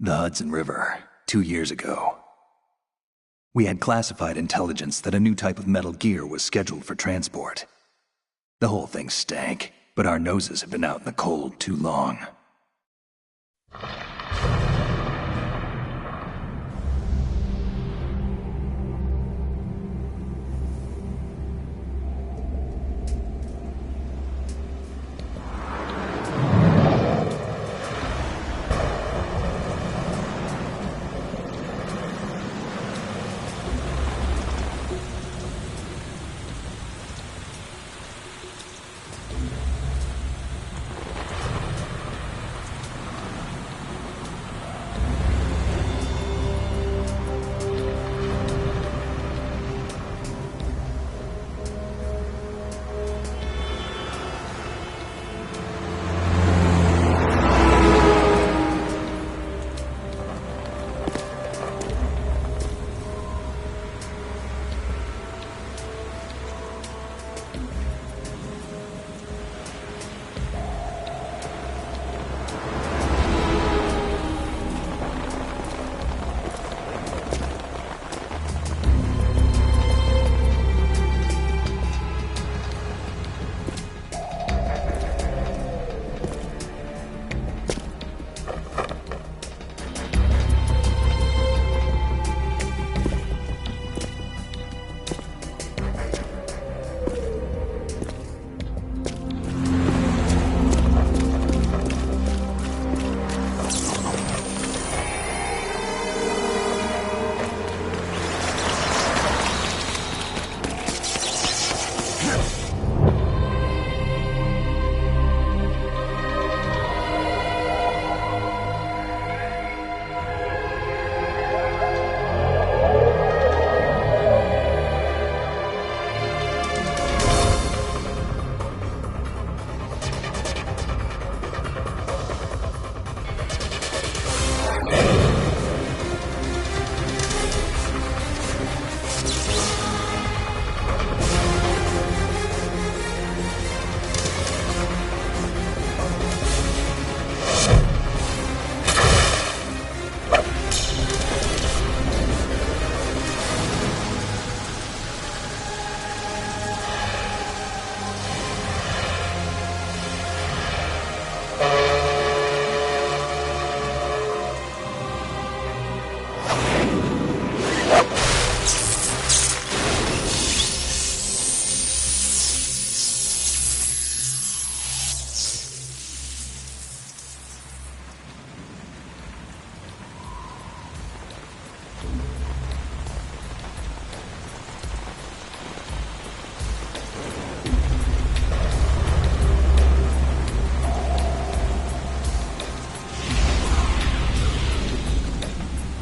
The Hudson River, 2 years ago. We had classified intelligence that a new type of metal gear was scheduled for transport. The whole thing stank, but our noses had been out in the cold too long.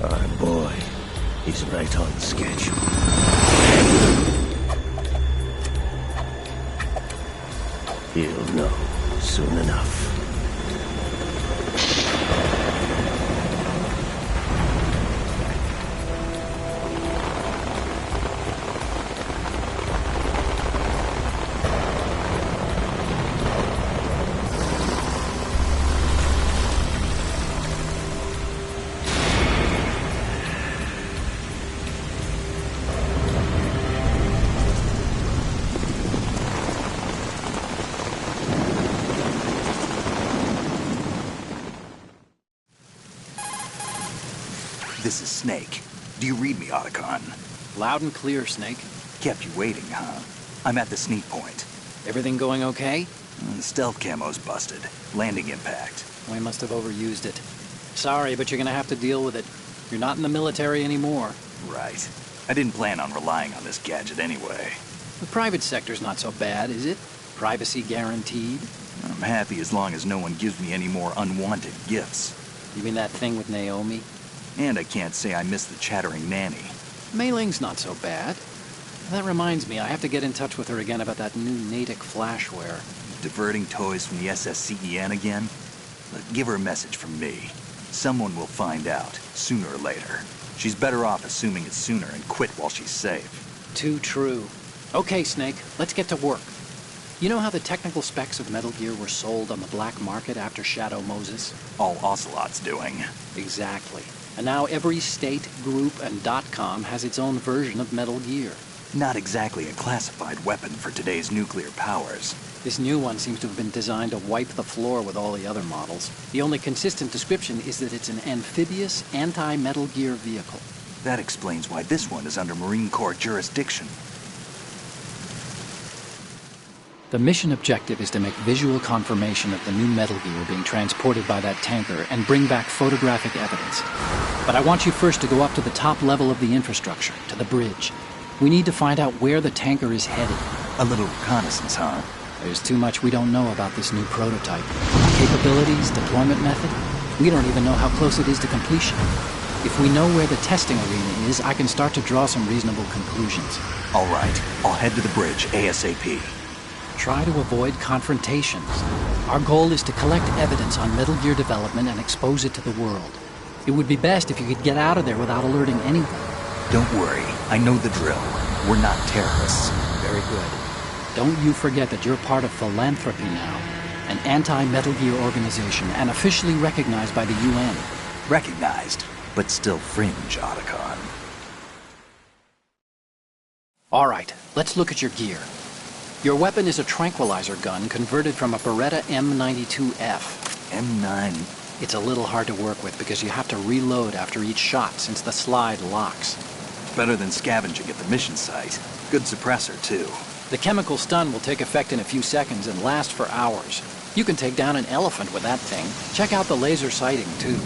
Our boy, he's right on schedule. He'll know soon enough. This is Snake. Do you read me, Otacon? Loud and clear, Snake. Kept you waiting, huh? I'm at the sneak point. Everything going okay? Stealth camo's busted. Landing impact. We must have overused it. Sorry, but you're gonna have to deal with it. You're not in the military anymore. Right. I didn't plan on relying on this gadget anyway. The private sector's not so bad, is it? Privacy guaranteed? I'm happy as long as no one gives me any more unwanted gifts. You mean that thing with Naomi? And I can't say I miss the chattering nanny. Mei Ling's not so bad. That reminds me, I have to get in touch with her again about that new Natick flashware. Diverting toys from the SSCEN again? Look, give her a message from me. Someone will find out, sooner or later. She's better off assuming it's sooner and quit while she's safe. Too true. Okay, Snake, let's get to work. You know how the technical specs of Metal Gear were sold on the black market after Shadow Moses? All Ocelot's doing. Exactly. And now every state, group, and .com has its own version of Metal Gear. Not exactly a classified weapon for today's nuclear powers. This new one seems to have been designed to wipe the floor with all the other models. The only consistent description is that it's an amphibious, anti-Metal Gear vehicle. That explains why this one is under Marine Corps jurisdiction. The mission objective is to make visual confirmation of the new Metal Gear being transported by that tanker and bring back photographic evidence. But I want you first to go up to the top level of the infrastructure, to the bridge. We need to find out where the tanker is headed. A little reconnaissance, huh? There's too much we don't know about this new prototype. Capabilities, deployment method. We don't even know how close it is to completion. If we know where the testing arena is, I can start to draw some reasonable conclusions. All right, I'll head to the bridge ASAP. Try to avoid confrontations. Our goal is to collect evidence on Metal Gear development and expose it to the world. It would be best if you could get out of there without alerting anyone. Don't worry, I know the drill. We're not terrorists. Very good. Don't you forget that you're part of Philanthropy now, an anti-Metal Gear organization and officially recognized by the UN. Recognized, but still fringe, Otacon. All right, let's look at your gear. Your weapon is a tranquilizer gun converted from a Beretta M92F. M9. It's a little hard to work with because you have to reload after each shot since the slide locks. Better than scavenging at the mission site. Good suppressor, too. The chemical stun will take effect in a few seconds and last for hours. You can take down an elephant with that thing. Check out the laser sighting, too.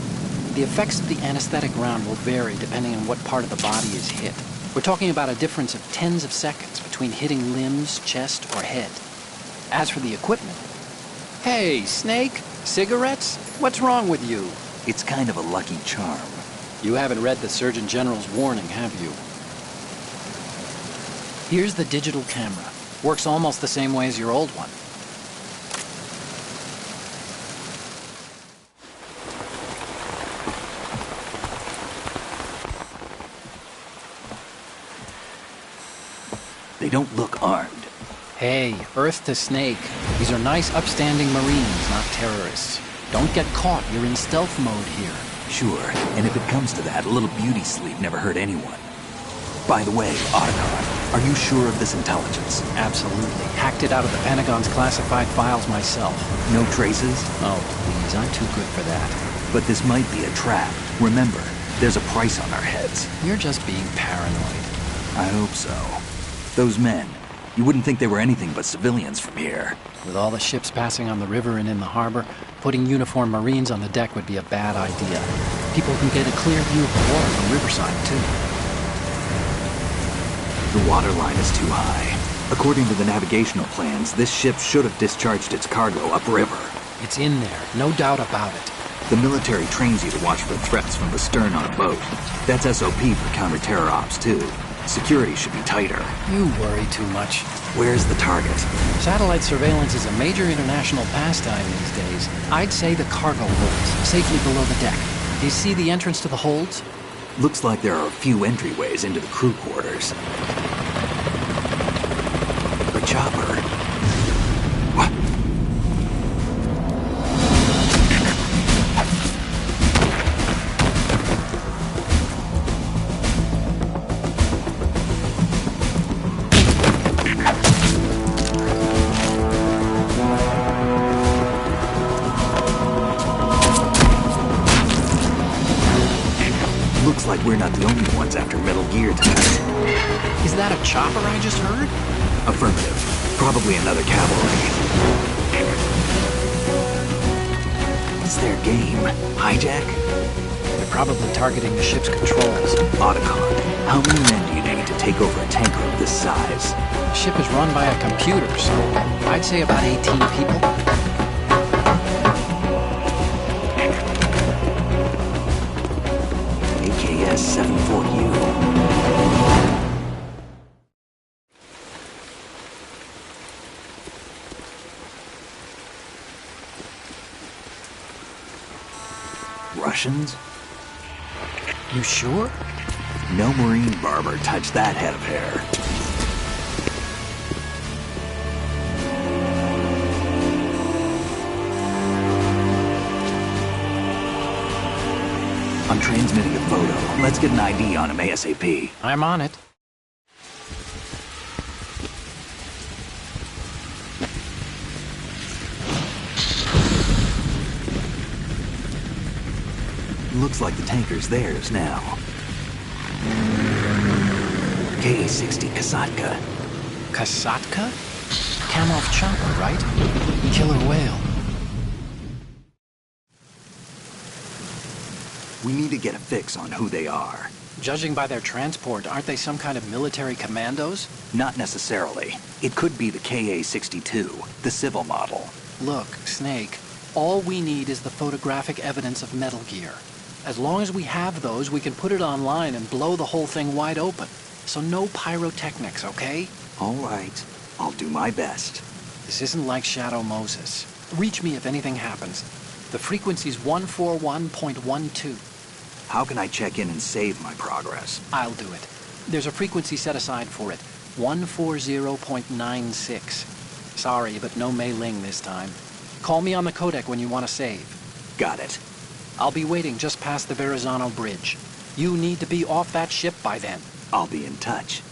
The effects of the anesthetic round will vary depending on what part of the body is hit. We're talking about a difference of tens of seconds between hitting limbs, chest, or head. As for the equipment... Hey, Snake? Cigarettes? What's wrong with you? It's kind of a lucky charm. You haven't read the Surgeon General's warning, have you? Here's the digital camera. Works almost the same way as your old one. They don't look armed. Hey, Earth to Snake. These are nice, upstanding Marines, not terrorists. Don't get caught. You're in stealth mode here. Sure, and if it comes to that, a little beauty sleep never hurt anyone. By the way, Otacon, are you sure of this intelligence? Absolutely. Hacked it out of the Pentagon's classified files myself. No traces? Oh, please, I'm too good for that. But this might be a trap. Remember, there's a price on our heads. You're just being paranoid. I hope so. Those men, you wouldn't think they were anything but civilians from here. With all the ships passing on the river and in the harbor, putting uniformed Marines on the deck would be a bad idea. People can get a clear view of the water from Riverside, too. The water line is too high. According to the navigational plans, this ship should have discharged its cargo upriver. It's in there, no doubt about it. The military trains you to watch for threats from the stern on a boat. That's SOP for counter-terror ops, too. Security should be tighter. You worry too much. Where's the target? Satellite surveillance is a major international pastime these days. I'd say the cargo holds, safely below the deck. Do you see the entrance to the holds? Looks like there are a few entryways into the crew quarters. A chopper. What? Looks like we're not the only ones after Metal Gear tonight. Is that a chopper I just heard? Affirmative. Probably another cavalry. It's their game. Hijack? They're probably targeting the ship's controls. Otacon, how many men do you need to take over a tanker of this size? The ship is run by a computer, so I'd say about 18 people. AKS 74U. Russians? You sure? No Marine barber touched that head of hair. I'm transmitting a photo. Let's get an ID on him ASAP. I'm on it. Looks like the tanker's theirs now. KA-60 Kasatka. Kasatka? Kamov chopper, right? Killer whale. We need to get a fix on who they are. Judging by their transport, aren't they some kind of military commandos? Not necessarily. It could be the KA-62, the civil model. Look, Snake, all we need is the photographic evidence of Metal Gear. As long as we have those, we can put it online and blow the whole thing wide open. So no pyrotechnics, okay? All right. I'll do my best. This isn't like Shadow Moses. Reach me if anything happens. The frequency's 141.12. How can I check in and save my progress? I'll do it. There's a frequency set aside for it. 140.96. Sorry, but no Mei Ling this time. Call me on the codec when you want to save. Got it. I'll be waiting just past the Verrazano Bridge. You need to be off that ship by then. I'll be in touch.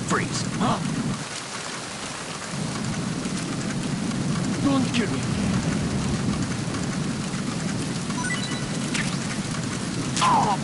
Freeze. Huh? Don't kill me. Ah!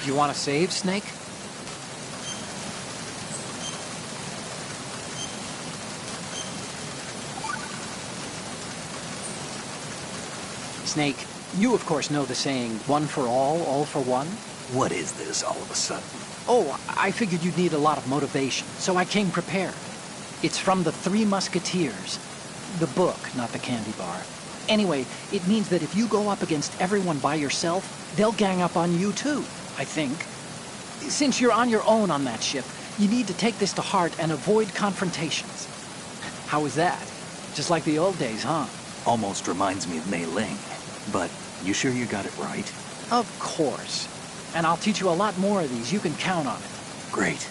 You want to save, Snake? Snake, you of course know the saying, one for all for one? What is this all of a sudden? Oh, I figured you'd need a lot of motivation, so I came prepared. It's from the Three Musketeers. The book, not the candy bar. Anyway, it means that if you go up against everyone by yourself, they'll gang up on you too, I think. Since you're on your own on that ship, you need to take this to heart and avoid confrontations. How was that? Just like the old days, huh? Almost reminds me of Mei Ling. But you sure you got it right? Of course. And I'll teach you a lot more of these. You can count on it. Great.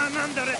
I'm under it.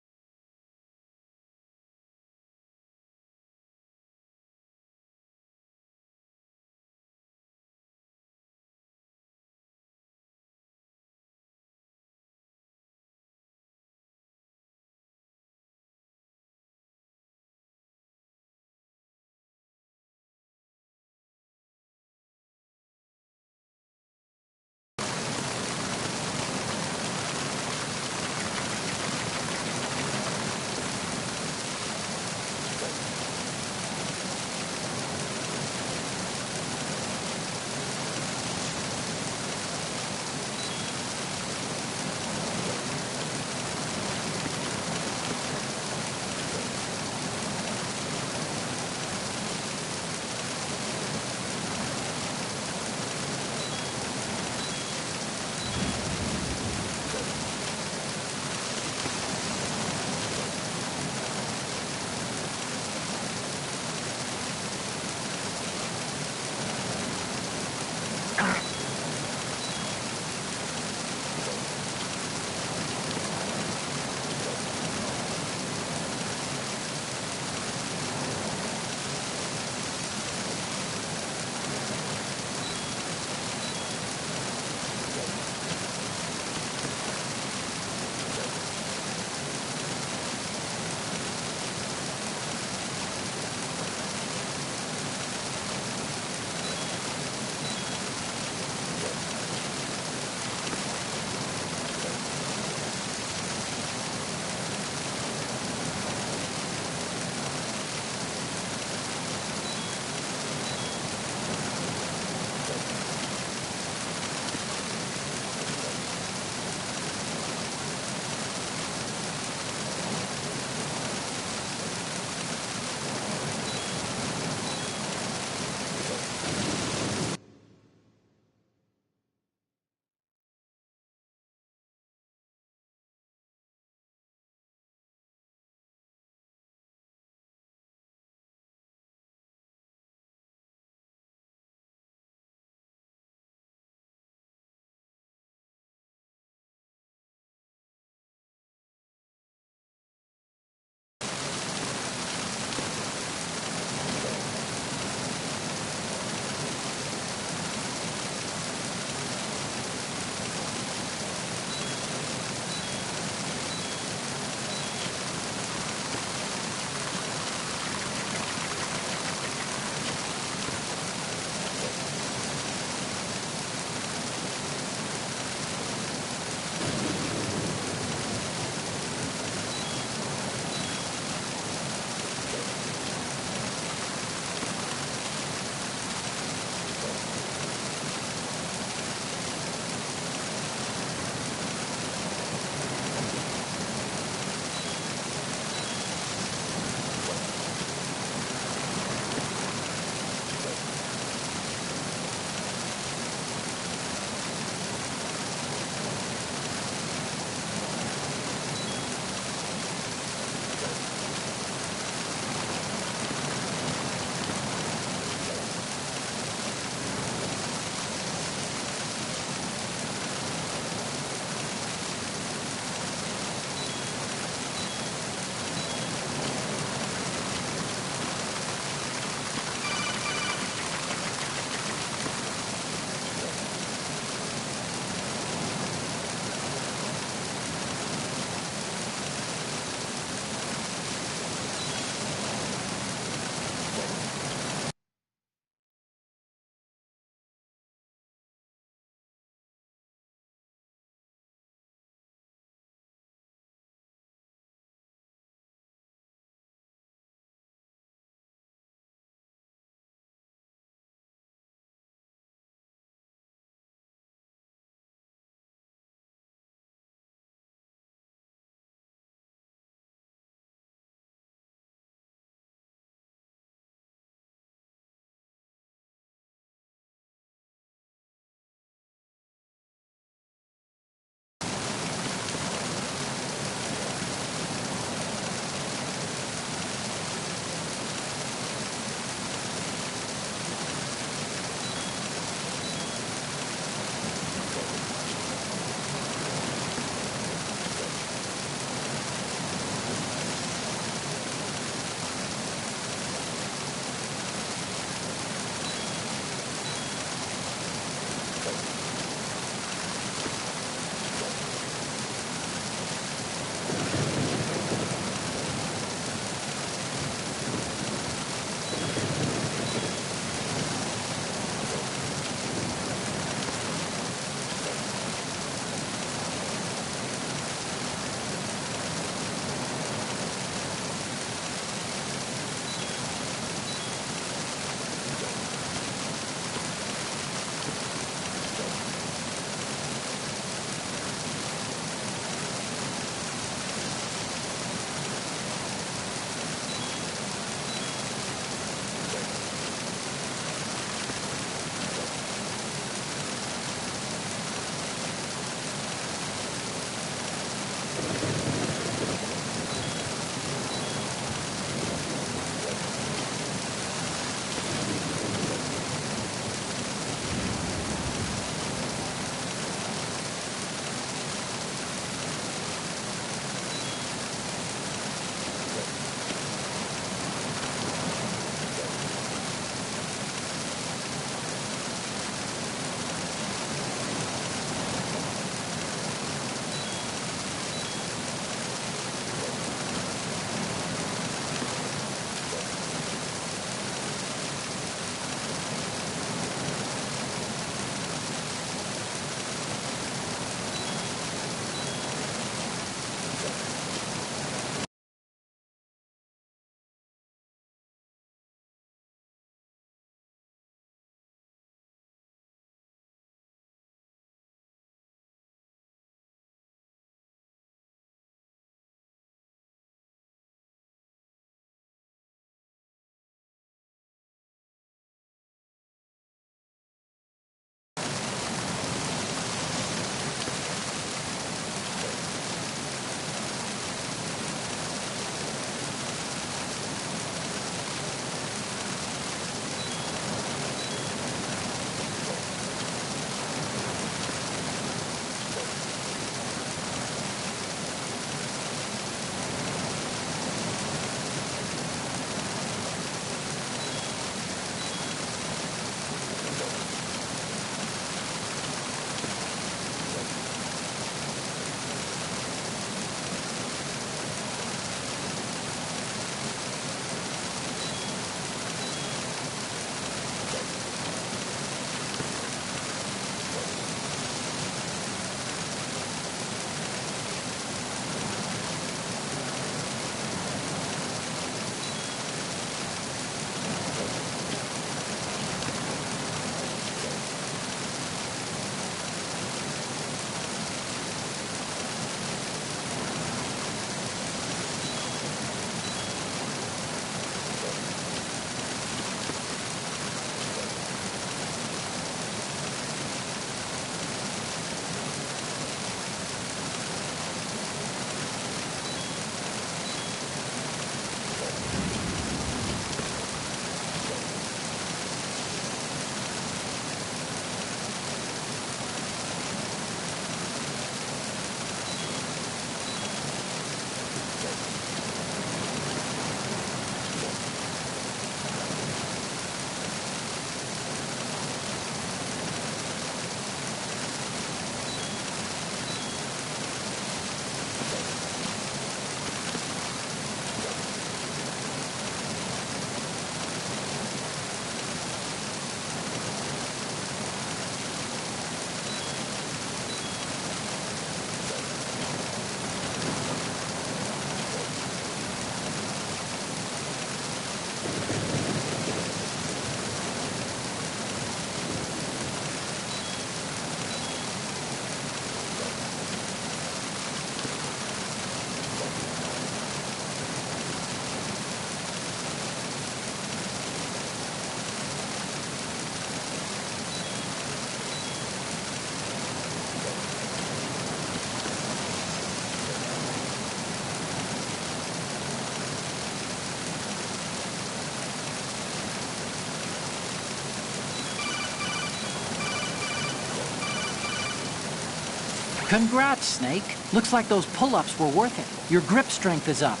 Congrats, Snake. Looks like those pull-ups were worth it. Your grip strength is up.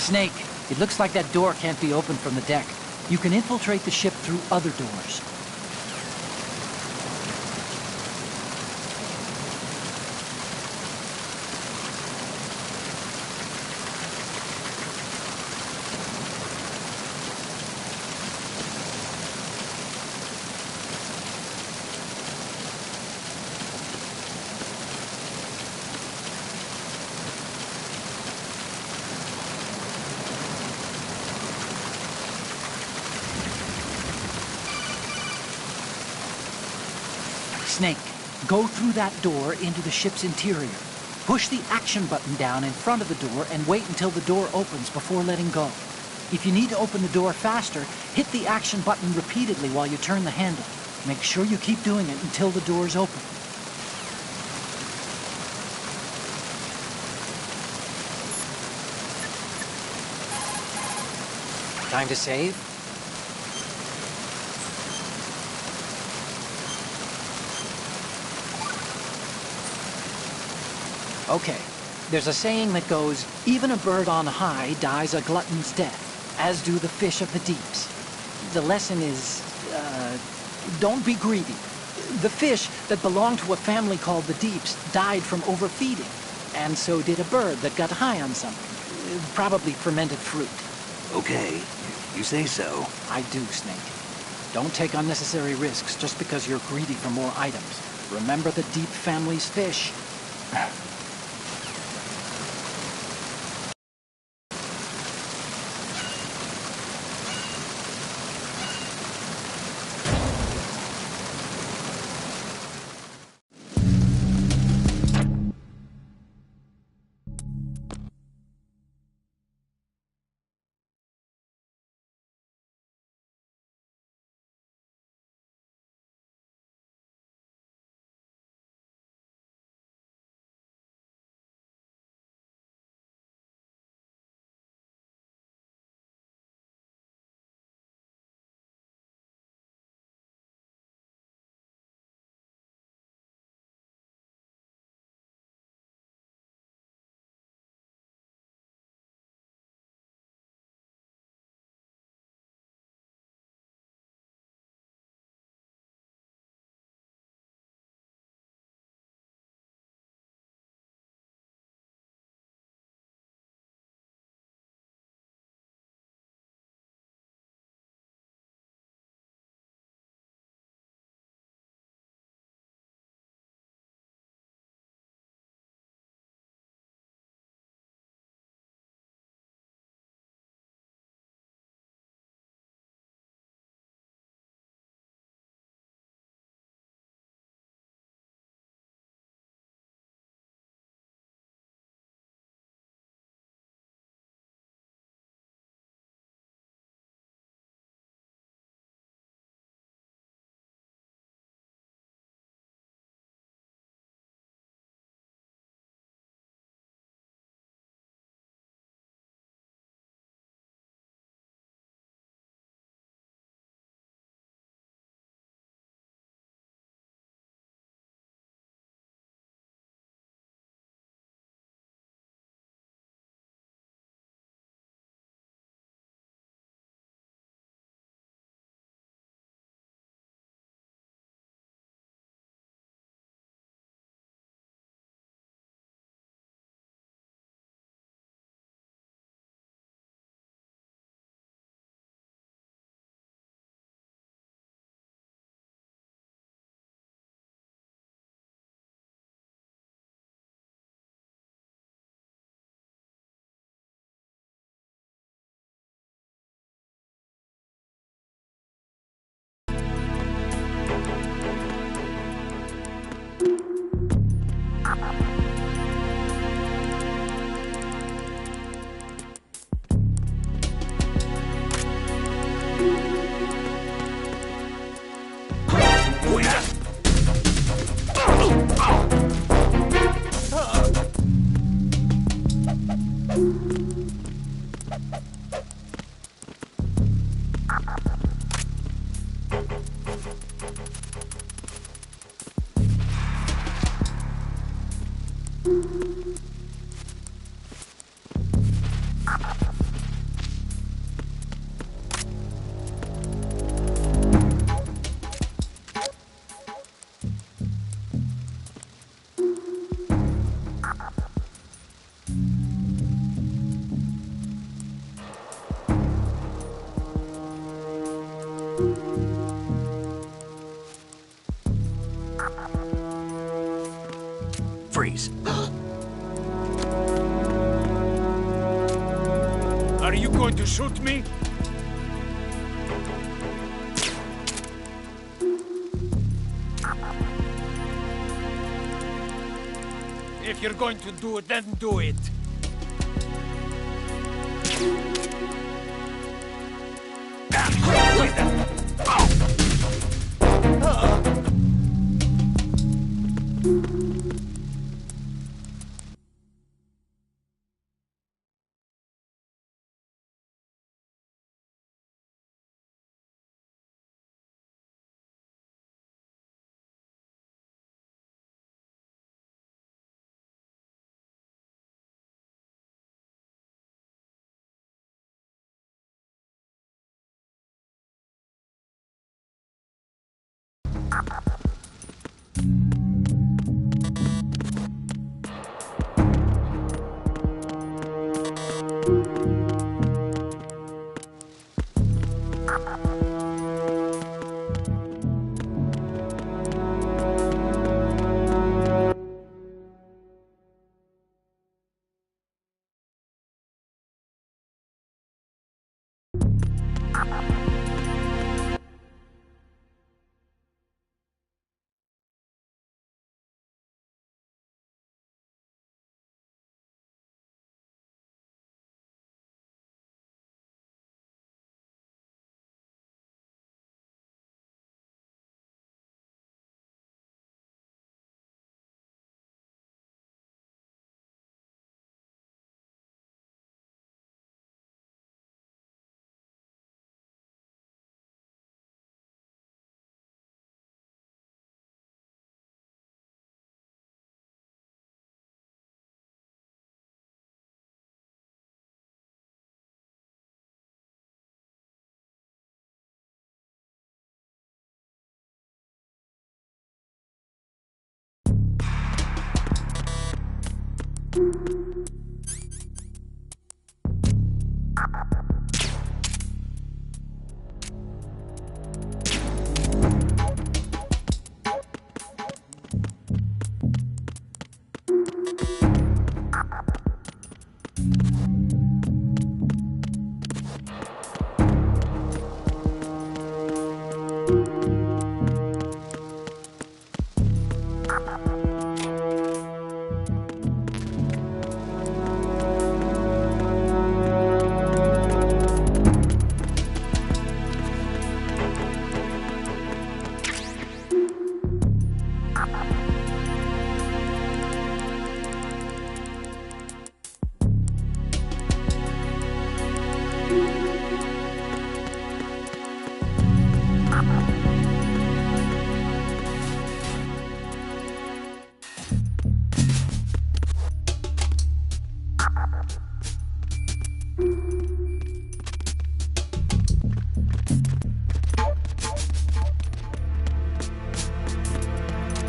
Snake, it looks like that door can't be opened from the deck. You can infiltrate the ship through other doors. Snake, go through that door into the ship's interior. Push the action button down in front of the door and wait until the door opens before letting go. If you need to open the door faster, hit the action button repeatedly while you turn the handle. Make sure you keep doing it until the door's open. Time to save? Okay, there's a saying that goes, even a bird on high dies a glutton's death, as do the fish of the deeps. The lesson is, don't be greedy. The fish that belonged to a family called the Deeps died from overfeeding, and so did a bird that got high on something, probably fermented fruit. Okay, if you say so. I do, Snake. Don't take unnecessary risks just because you're greedy for more items. Remember the Deep family's fish. Freeze. Are you going to shoot me? If you're going to do it, then do it.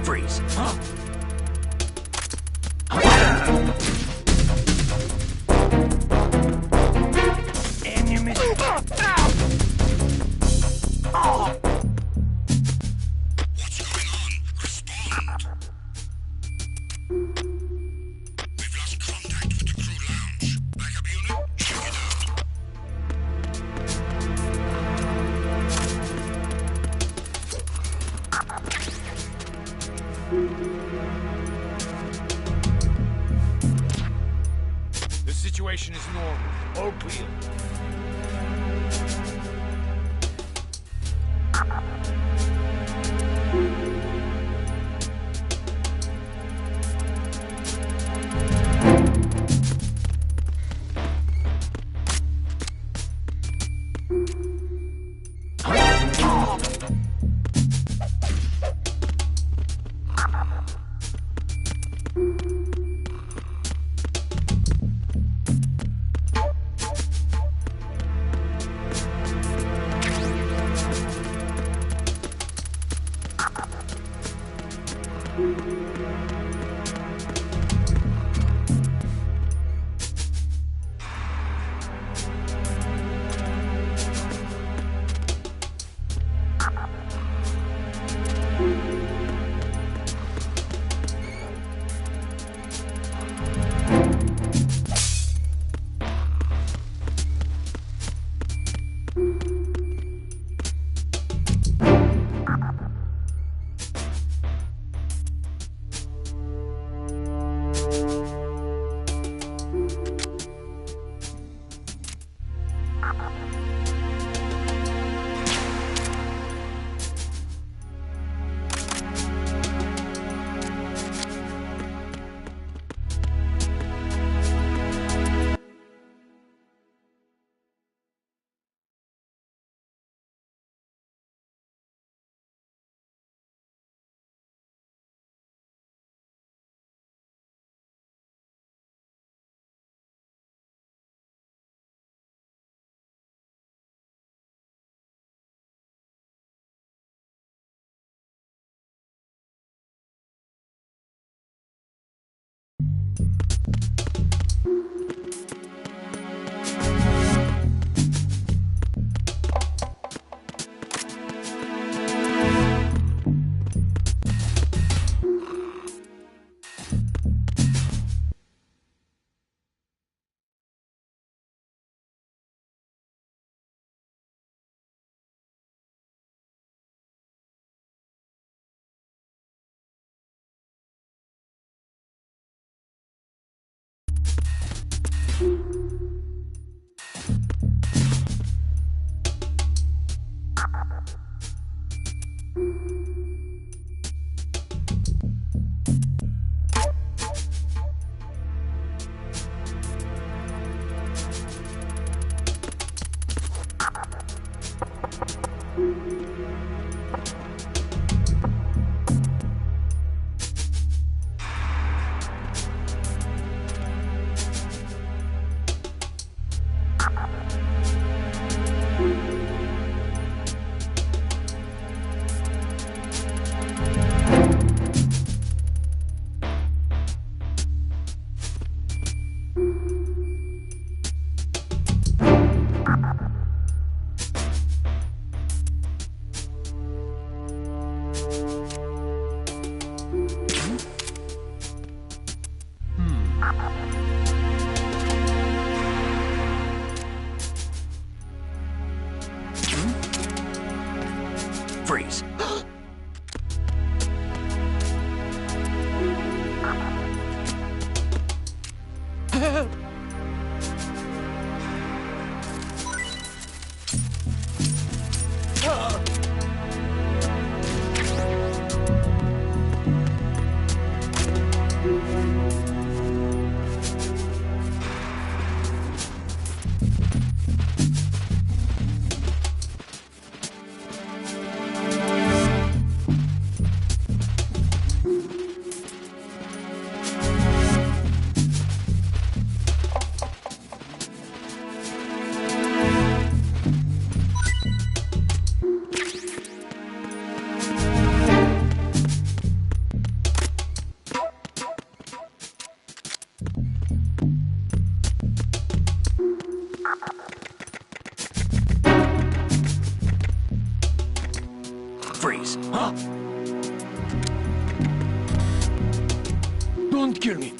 Freeze. Enemy. What's going on? Respond. We've lost contact with the crew lounge. Backup unit, check it out. The situation is normal. All clear. Freeze. Freeze. Huh? Don't kill me.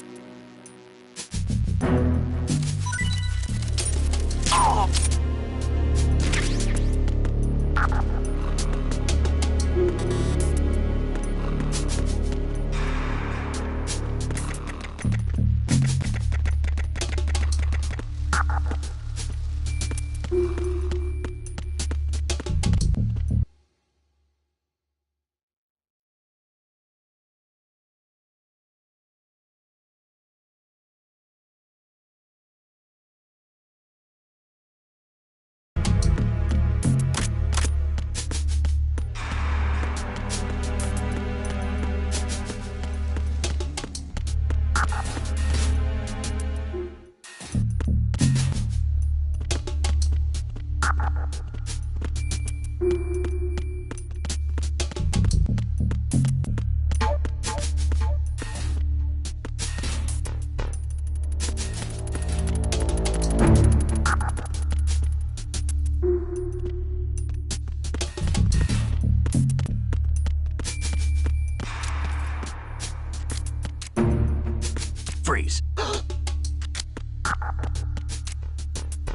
Freeze.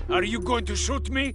Are you going to shoot me?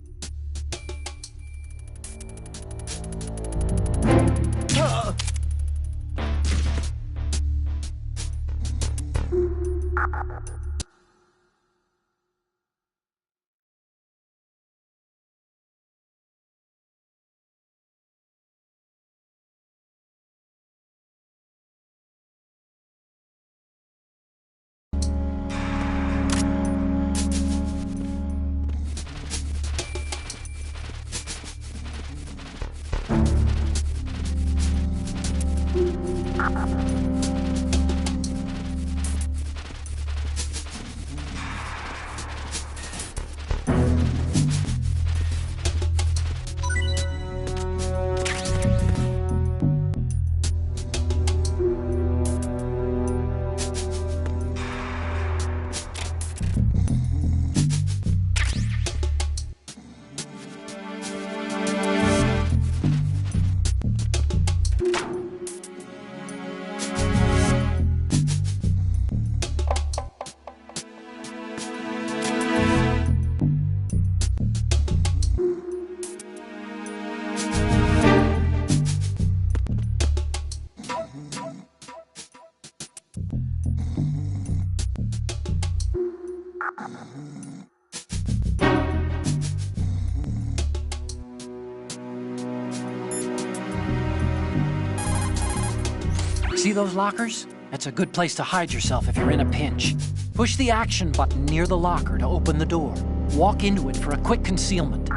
See those lockers? That's a good place to hide yourself if you're in a pinch. Push the action button near the locker to open the door. Walk into it for a quick concealment.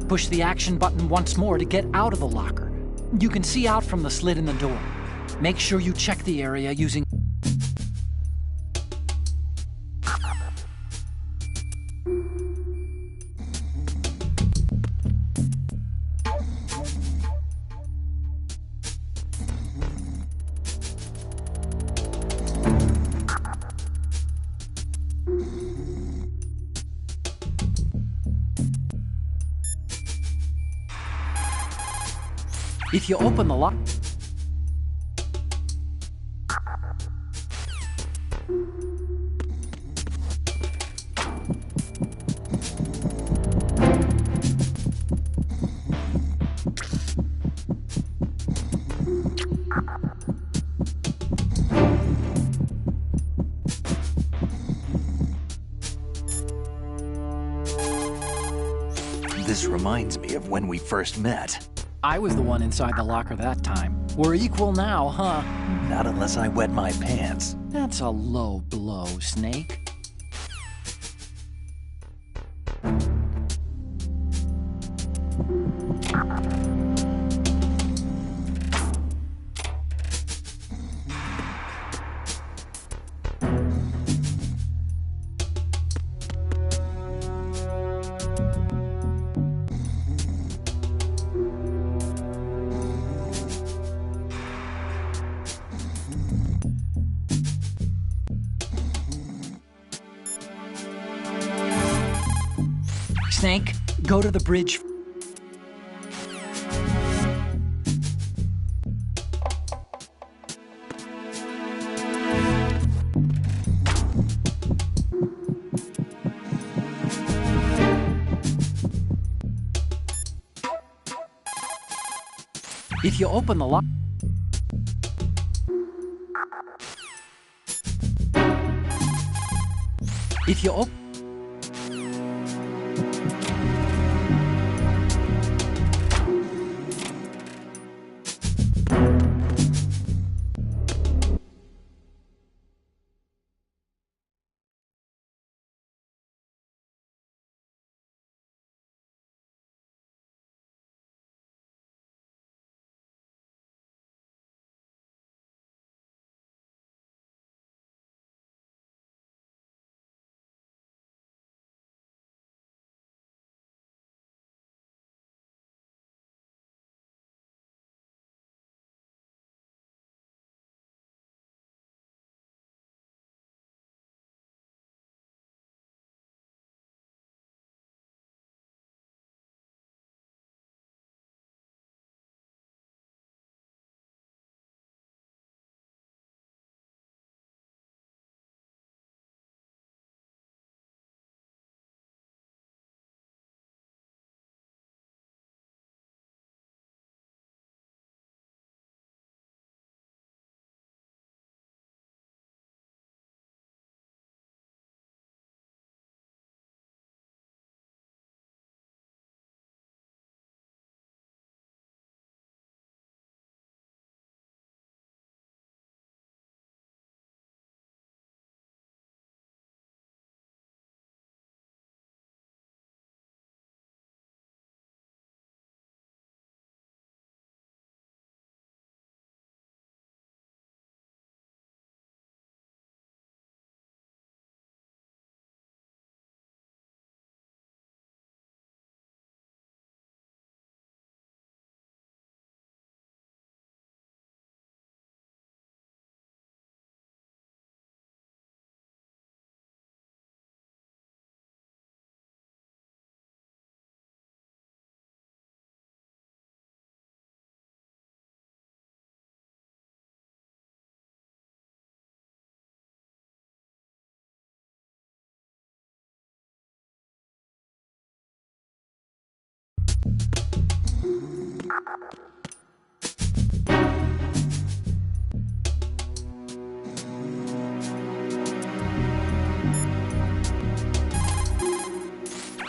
Push the action button once more to get out of the locker. You can see out from the slit in the door. Make sure you check the area using... If you open the lock... This reminds me of when we first met. I was the one inside the locker that time. We're equal now, huh? Not unless I wet my pants. That's a low blow, Snake. Snake, go to the bridge. If you open the lock... If you open...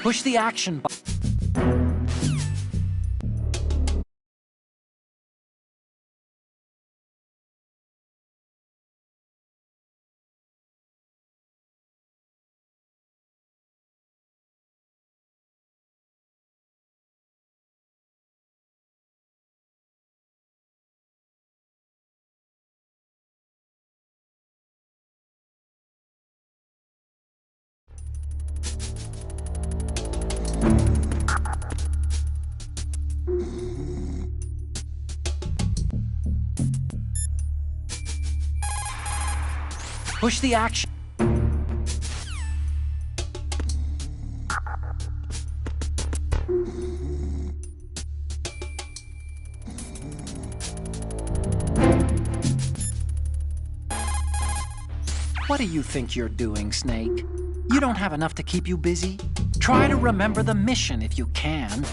Push the action button. Push the action. What do you think you're doing, Snake? You don't have enough to keep you busy? Try to remember the mission if you can.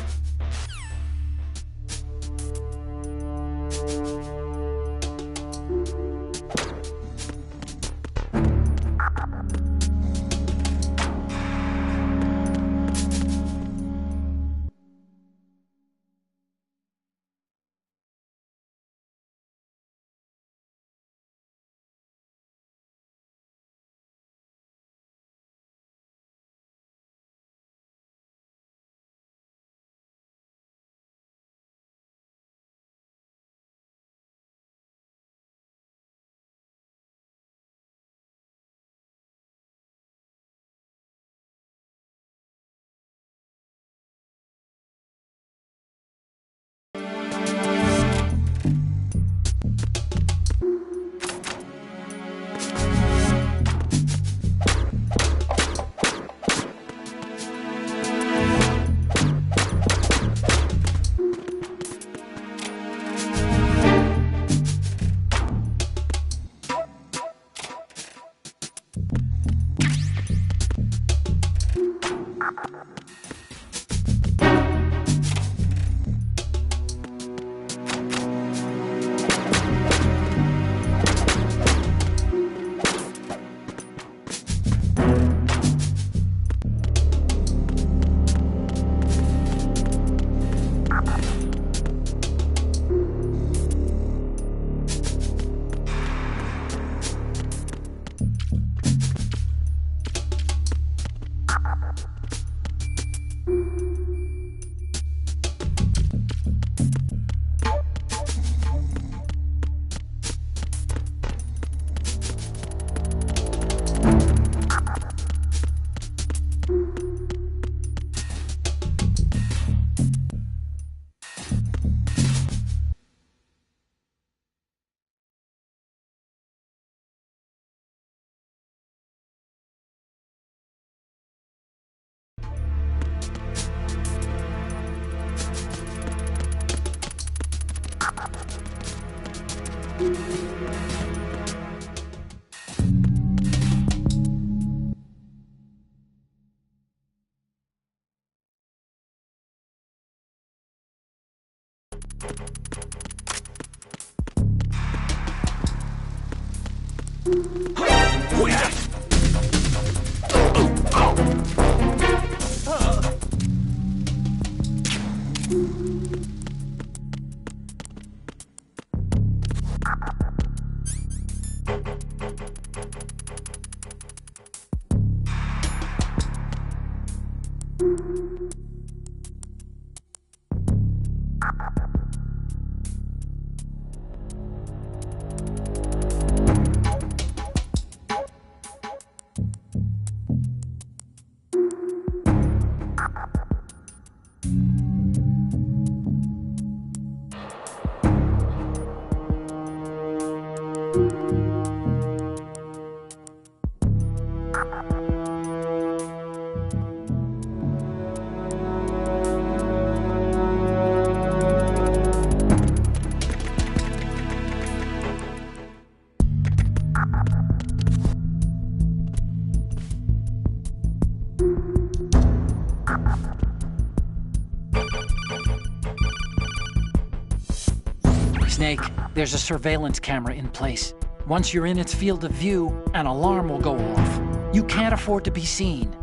Snake, there's a surveillance camera in place. Once you're in its field of view, an alarm will go off. You can't afford to be seen.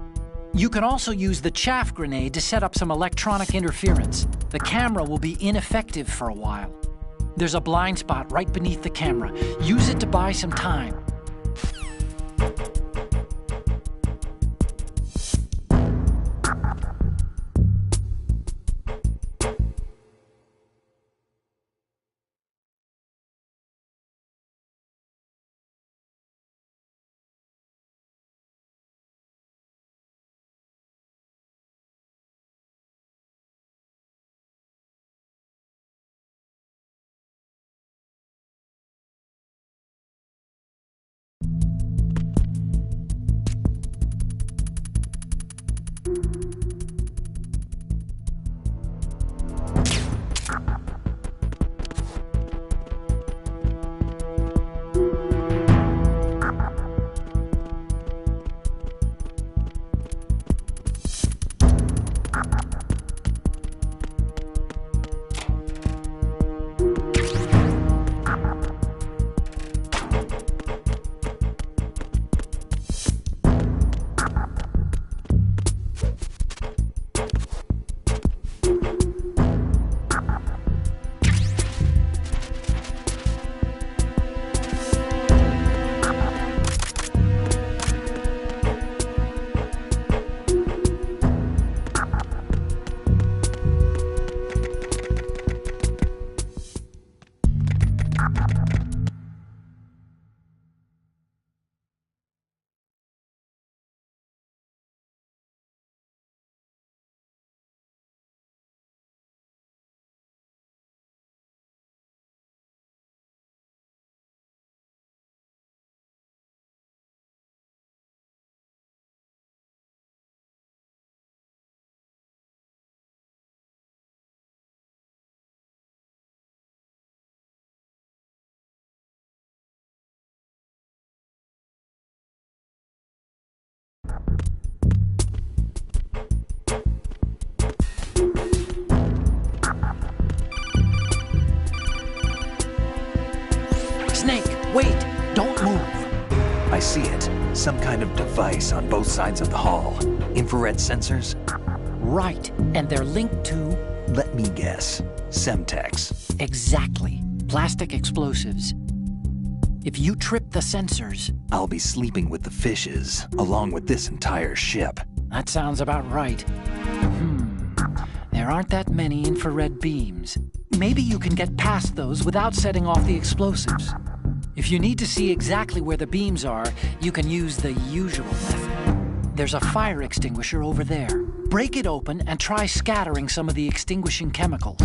You can also use the chaff grenade to set up some electronic interference. The camera will be ineffective for a while. There's a blind spot right beneath the camera. Use it to buy some time. Snake, wait! Don't move! I see it. Some kind of device on both sides of the hall. Infrared sensors? Right, and they're linked to... Let me guess. Semtex. Exactly. Plastic explosives. If you trip the sensors... I'll be sleeping with the fishes, along with this entire ship. That sounds about right. There aren't that many infrared beams. Maybe you can get past those without setting off the explosives. If you need to see exactly where the beams are, you can use the usual method. There's a fire extinguisher over there. Break it open and try scattering some of the extinguishing chemicals.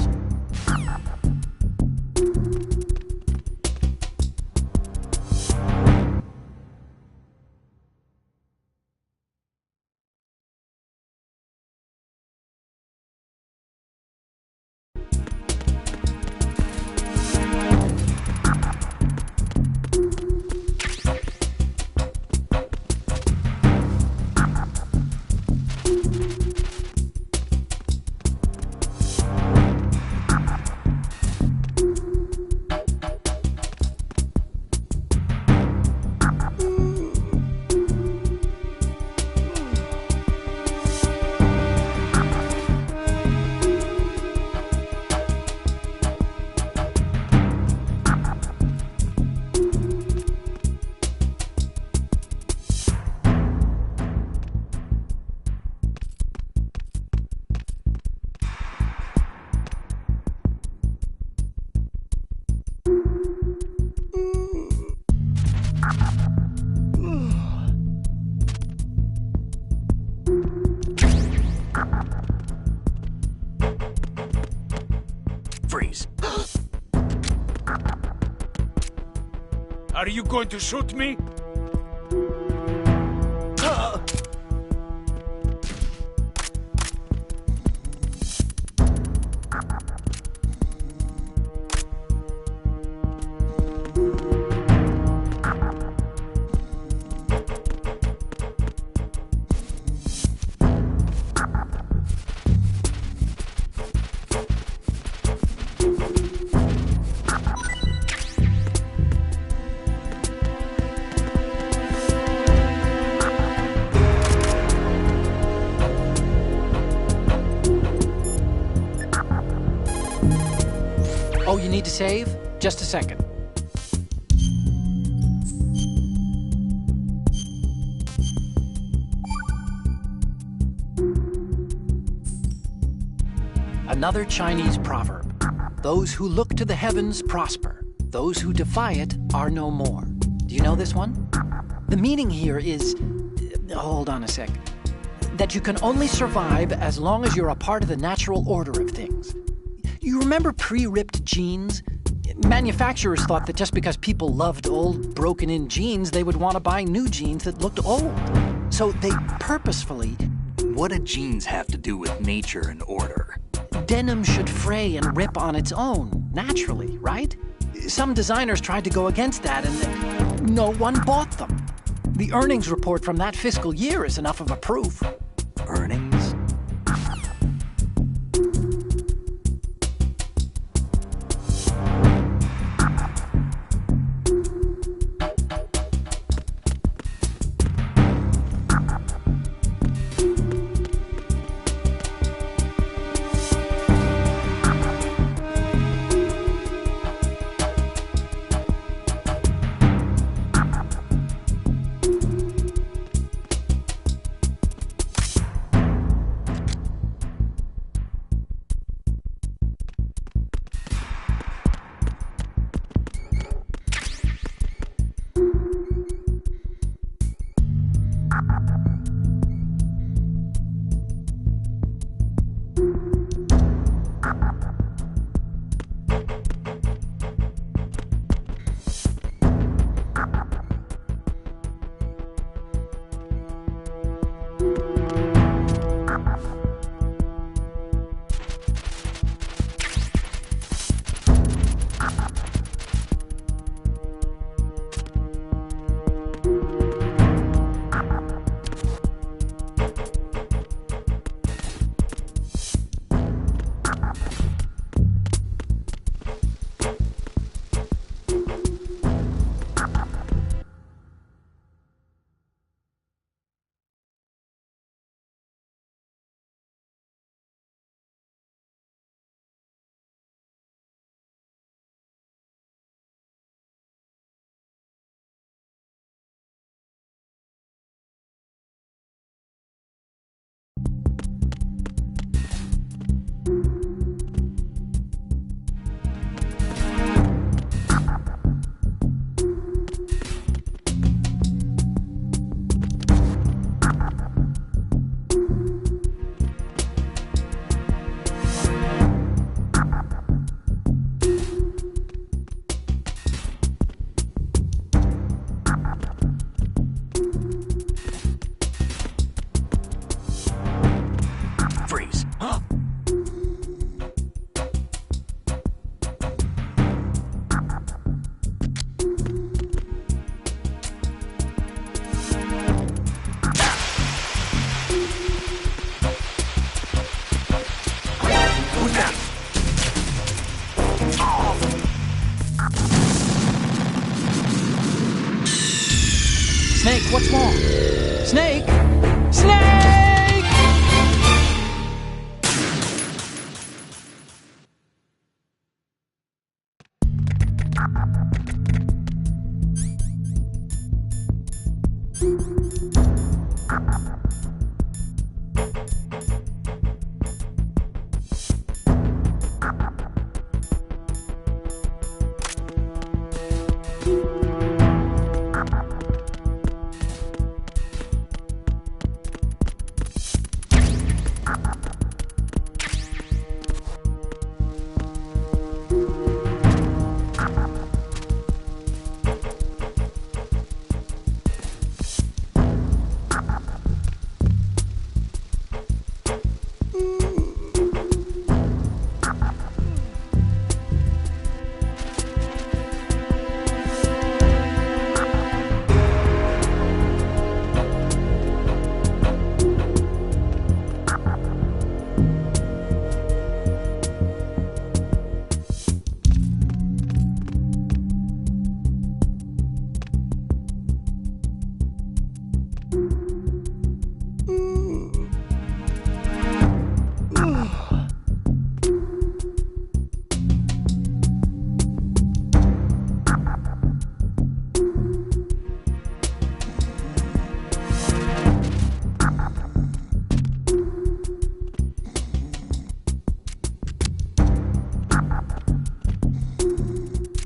Freeze. Are you going to shoot me? Oh, you need to save? Just a second. Another Chinese proverb. Those who look to the heavens prosper. Those who defy it are no more. Do you know this one? The meaning here is... hold on a sec. That you can only survive as long as you're a part of the natural order of things. You remember pre-ripped jeans? Manufacturers thought that just because people loved old, broken-in jeans, they would want to buy new jeans that looked old. So they purposefully... What do jeans have to do with nature and order? Denim should fray and rip on its own, naturally, right? Some designers tried to go against that and no one bought them. The earnings report from that fiscal year is enough of a proof. Earnings? Snake, what's wrong? Snake? Snake!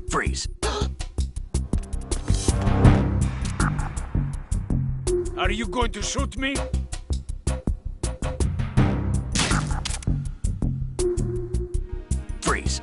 Freeze. Are you going to shoot me? Freeze.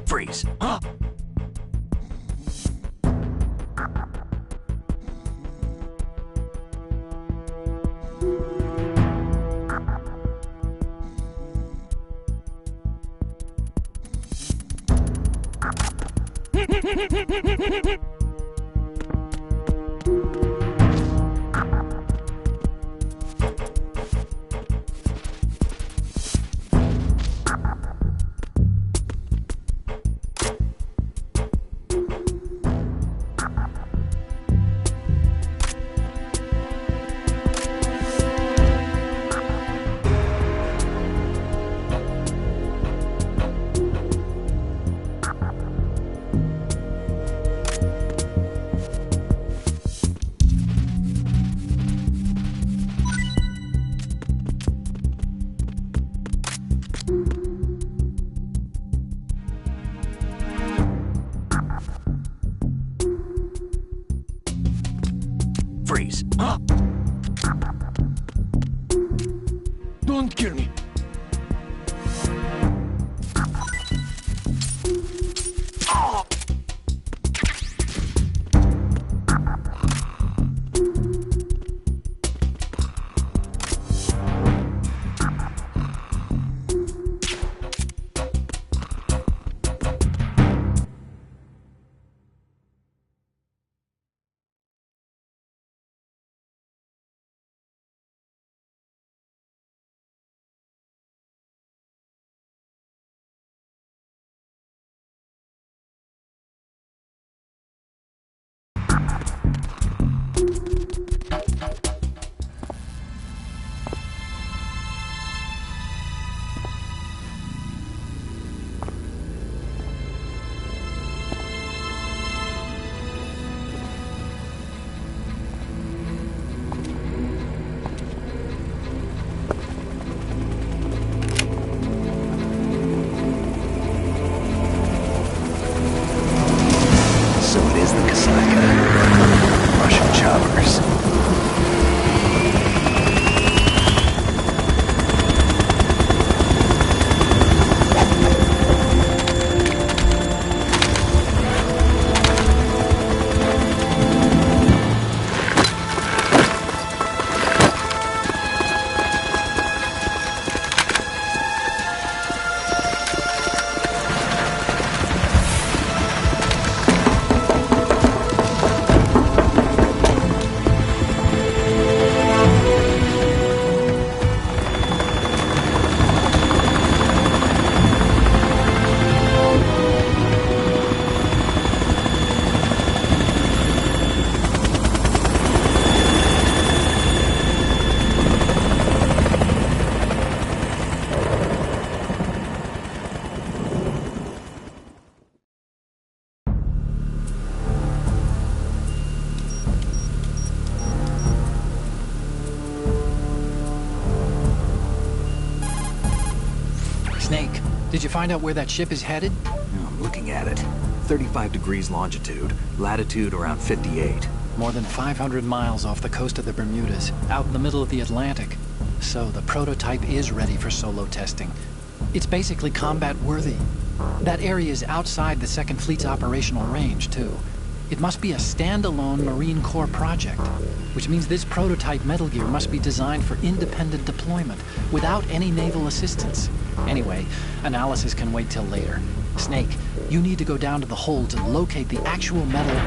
Freeze. Freeze. Don't kill me. Did you find out where that ship is headed? I'm looking at it. 35 degrees longitude, latitude around 58. More than 500 miles off the coast of the Bermudas, out in the middle of the Atlantic. So the prototype is ready for solo testing. It's basically combat-worthy. That area is outside the Second Fleet's operational range, too. It must be a standalone Marine Corps project, which means this prototype Metal Gear must be designed for independent deployment, without any naval assistance. Anyway, analysis can wait till later. Snake, you need to go down to the holds and locate the actual metal...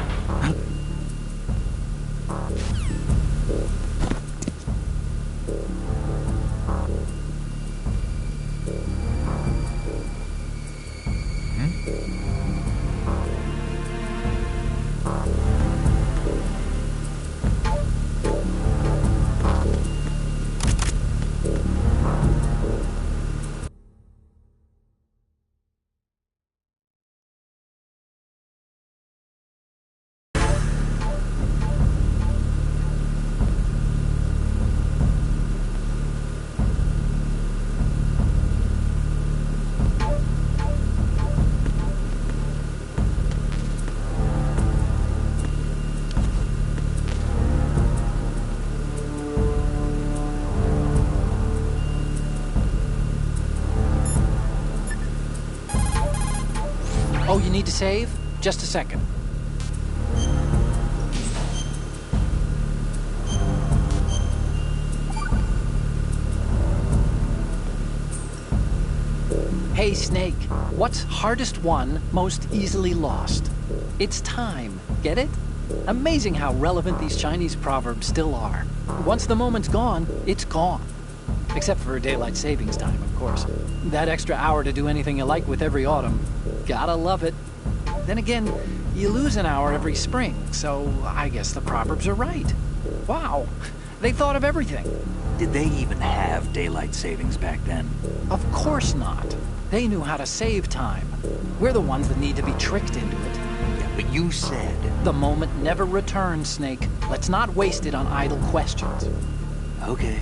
Oh, you need to save? Just a second. Hey, Snake. What's hardest won, most easily lost? It's time. Get it? Amazing how relevant these Chinese proverbs still are. Once the moment's gone, it's gone. Except for daylight savings time, of course. That extra hour to do anything you like with every autumn. Gotta love it. Then again, you lose an hour every spring, so I guess the proverbs are right. Wow, they thought of everything. Did they even have daylight savings back then? Of course not. They knew how to save time. We're the ones that need to be tricked into it. Yeah, but you said... The moment never returns, Snake. Let's not waste it on idle questions. Okay.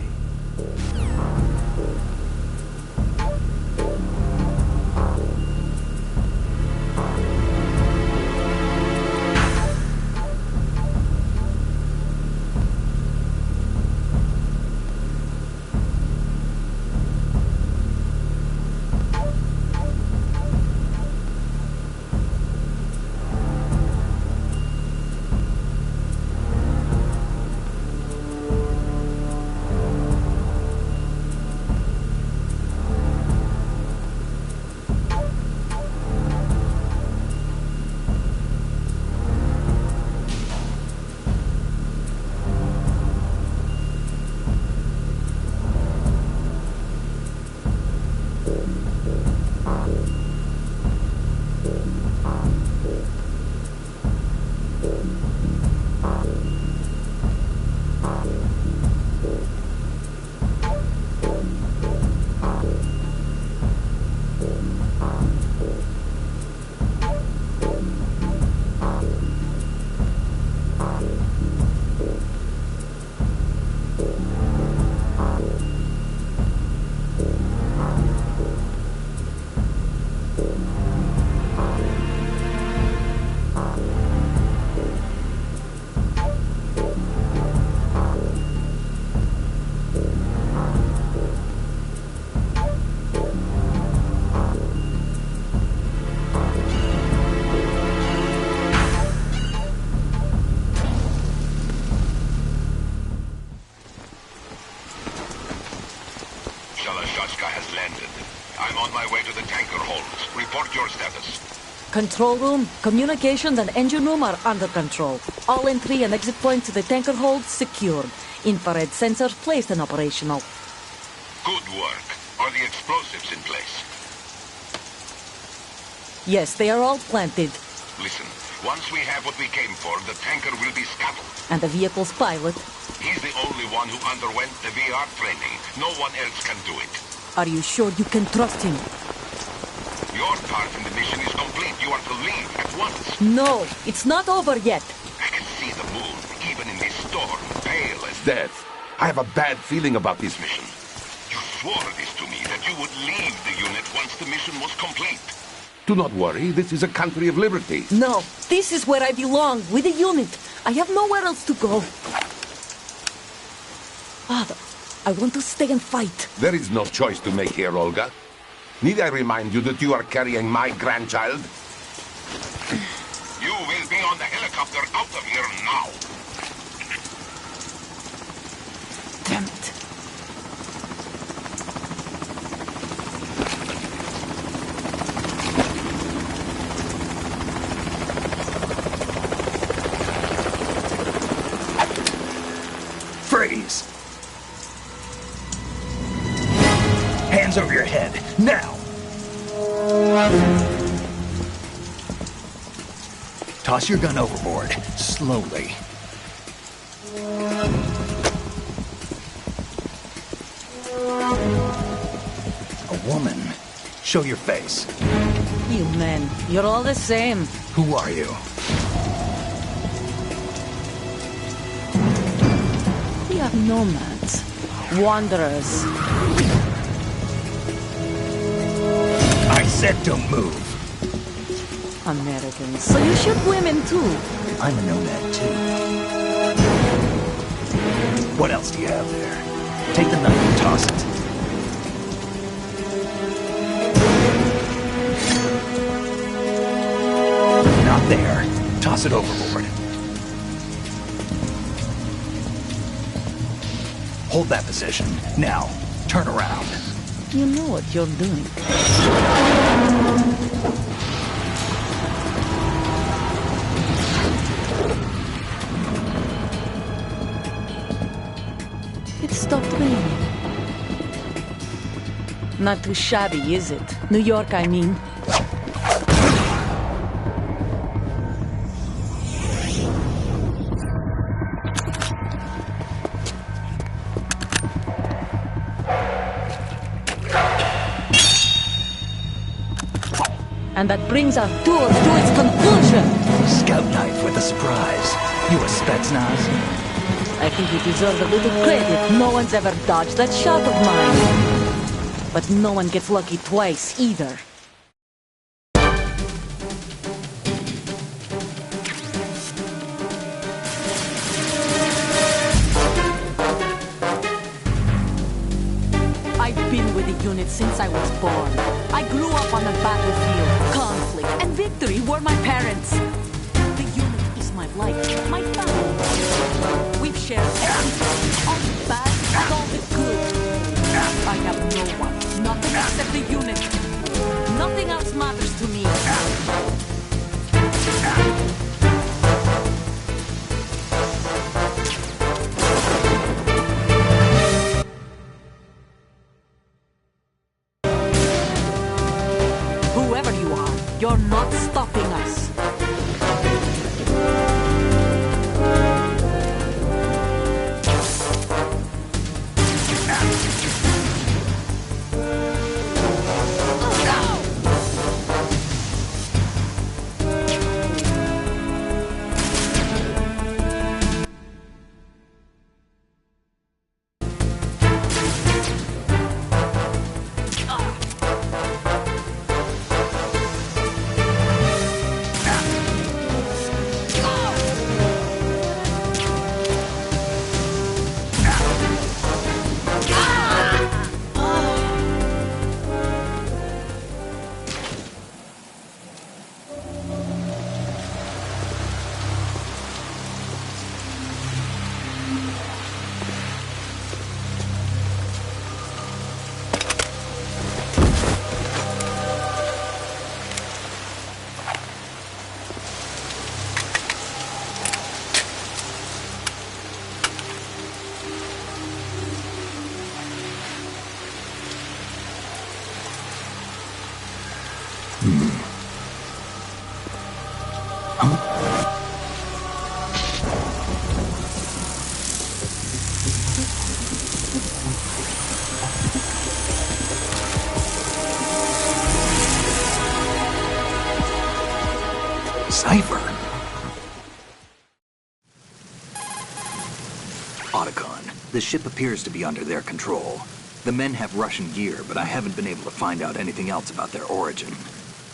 Control room, communications, and engine room are under control. All entry and exit points to the tanker hold secured. Infrared sensors placed and operational. Good work. Are the explosives in place? Yes, they are all planted. Listen, once we have what we came for, the tanker will be scuttled. And the vehicle's pilot? He's the only one who underwent the VR training. No one else can do it. Are you sure you can trust him? Your part in the mission is complete. You are to leave at once. No, it's not over yet. I can see the moon, even in this storm, pale as Death. I have a bad feeling about this mission. You swore this to me, that you would leave the unit once the mission was complete. Do not worry, this is a country of liberty. No, this is where I belong, with the unit. I have nowhere else to go. Father, I want to stay and fight. There is no choice to make here, Olga. Need I remind you that you are carrying my grandchild? You will be on the helicopter out of here now. Damn it. Freeze! Hands over your head, now! Toss your gun overboard, slowly. A woman. Show your face. You men, you're all the same. Who are you? We are nomads, wanderers. I said don't move. Americans, so you shoot women too. I'm a nomad too. What else do you have there? Take the knife and toss it. Not there. Toss it overboard. Hold that position. Now, turn around. You know what you're doing. It stopped raining. Not too shabby, is it? New York, I mean. And that brings our tour to its conclusion. Scout knife with a surprise. You a Spetsnaz? I think you deserve a little credit. No one's ever dodged that shot of mine. But no one gets lucky twice, either. I've been with the unit since I was born. I grew up on the battlefield. Conflict and victory were my parents. The unit is my life, my family. We've shared everything, all the bad and all the good. I have no one, nothing except the unit. Nothing else matters to me. Whoever you are, you're not stopping us. Cypher. Otacon, the ship appears to be under their control. The men have Russian gear, but I haven't been able to find out anything else about their origin.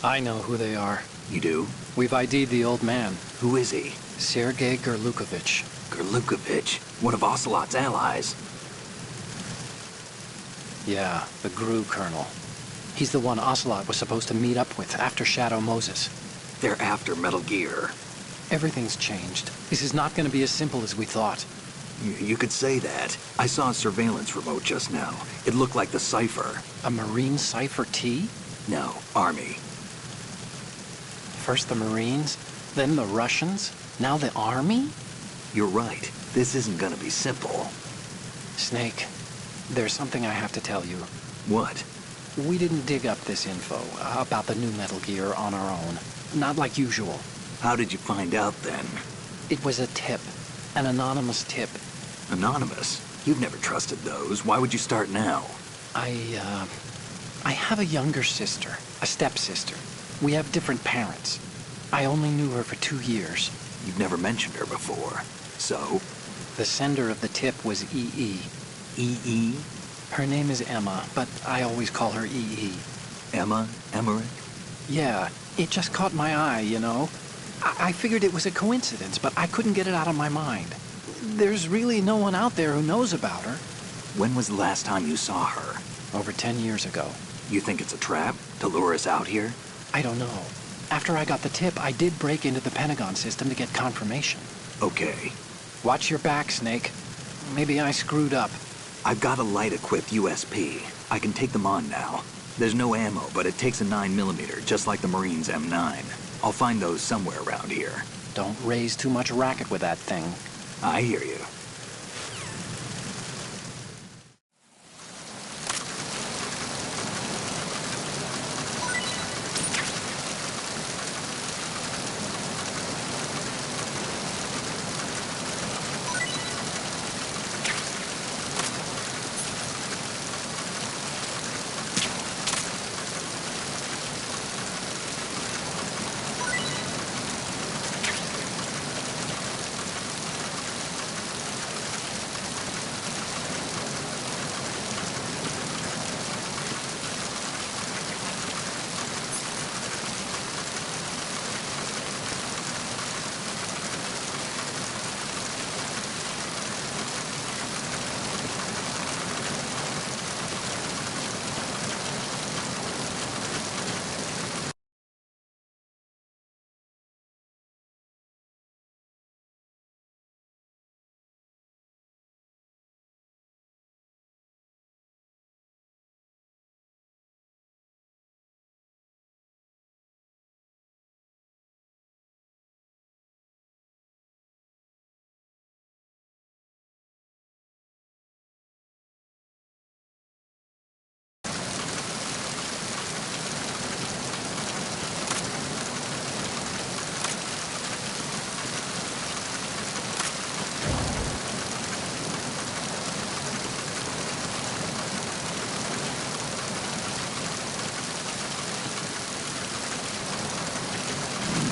I know who they are. You do? We've ID'd the old man, Who is he? Sergei Gerlukovich. Gerlukovich, one of Ocelot's allies. Yeah, the GRU colonel. He's the one Ocelot was supposed to meet up with after Shadow Moses. They're after Metal Gear. Everything's changed. This is not going to be as simple as we thought. You could say that. I saw a surveillance remote just now. It looked like the Cypher. A Marine Cypher T? No, Army. First the Marines, then the Russians, now the Army? You're right. This isn't gonna be simple. Snake, there's something I have to tell you. What? We didn't dig up this info about the new Metal Gear on our own. Not like usual. How did you find out then? It was a tip. An anonymous tip. Anonymous? You've never trusted those. Why would you start now? I have a younger sister, a stepsister. We have different parents. I only knew her for 2 years. You've never mentioned her before. So? The sender of the tip was EE. EE? Her name is Emma, but I always call her EE. Emma? Emmerich? Yeah, it just caught my eye, you know? I figured it was a coincidence, but I couldn't get it out of my mind. There's really no one out there who knows about her. When was the last time you saw her? Over 10 years ago. You think it's a trap? To lure us out here? I don't know. After I got the tip, I did break into the Pentagon system to get confirmation. Okay. Watch your back, Snake. Maybe I screwed up. I've got a light-equipped USP. I can take them on now. There's no ammo, but it takes a 9mm, just like the Marines' M9. I'll find those somewhere around here. Don't raise too much racket with that thing. I hear you.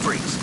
Freeze!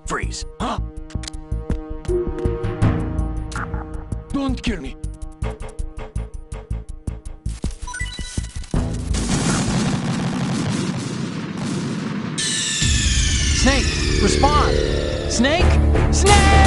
Freeze. Huh? Don't kill me. Snake, respond! Snake! Snake!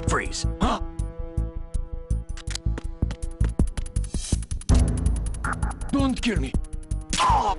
Freeze. Huh? Don't kill me. Ah!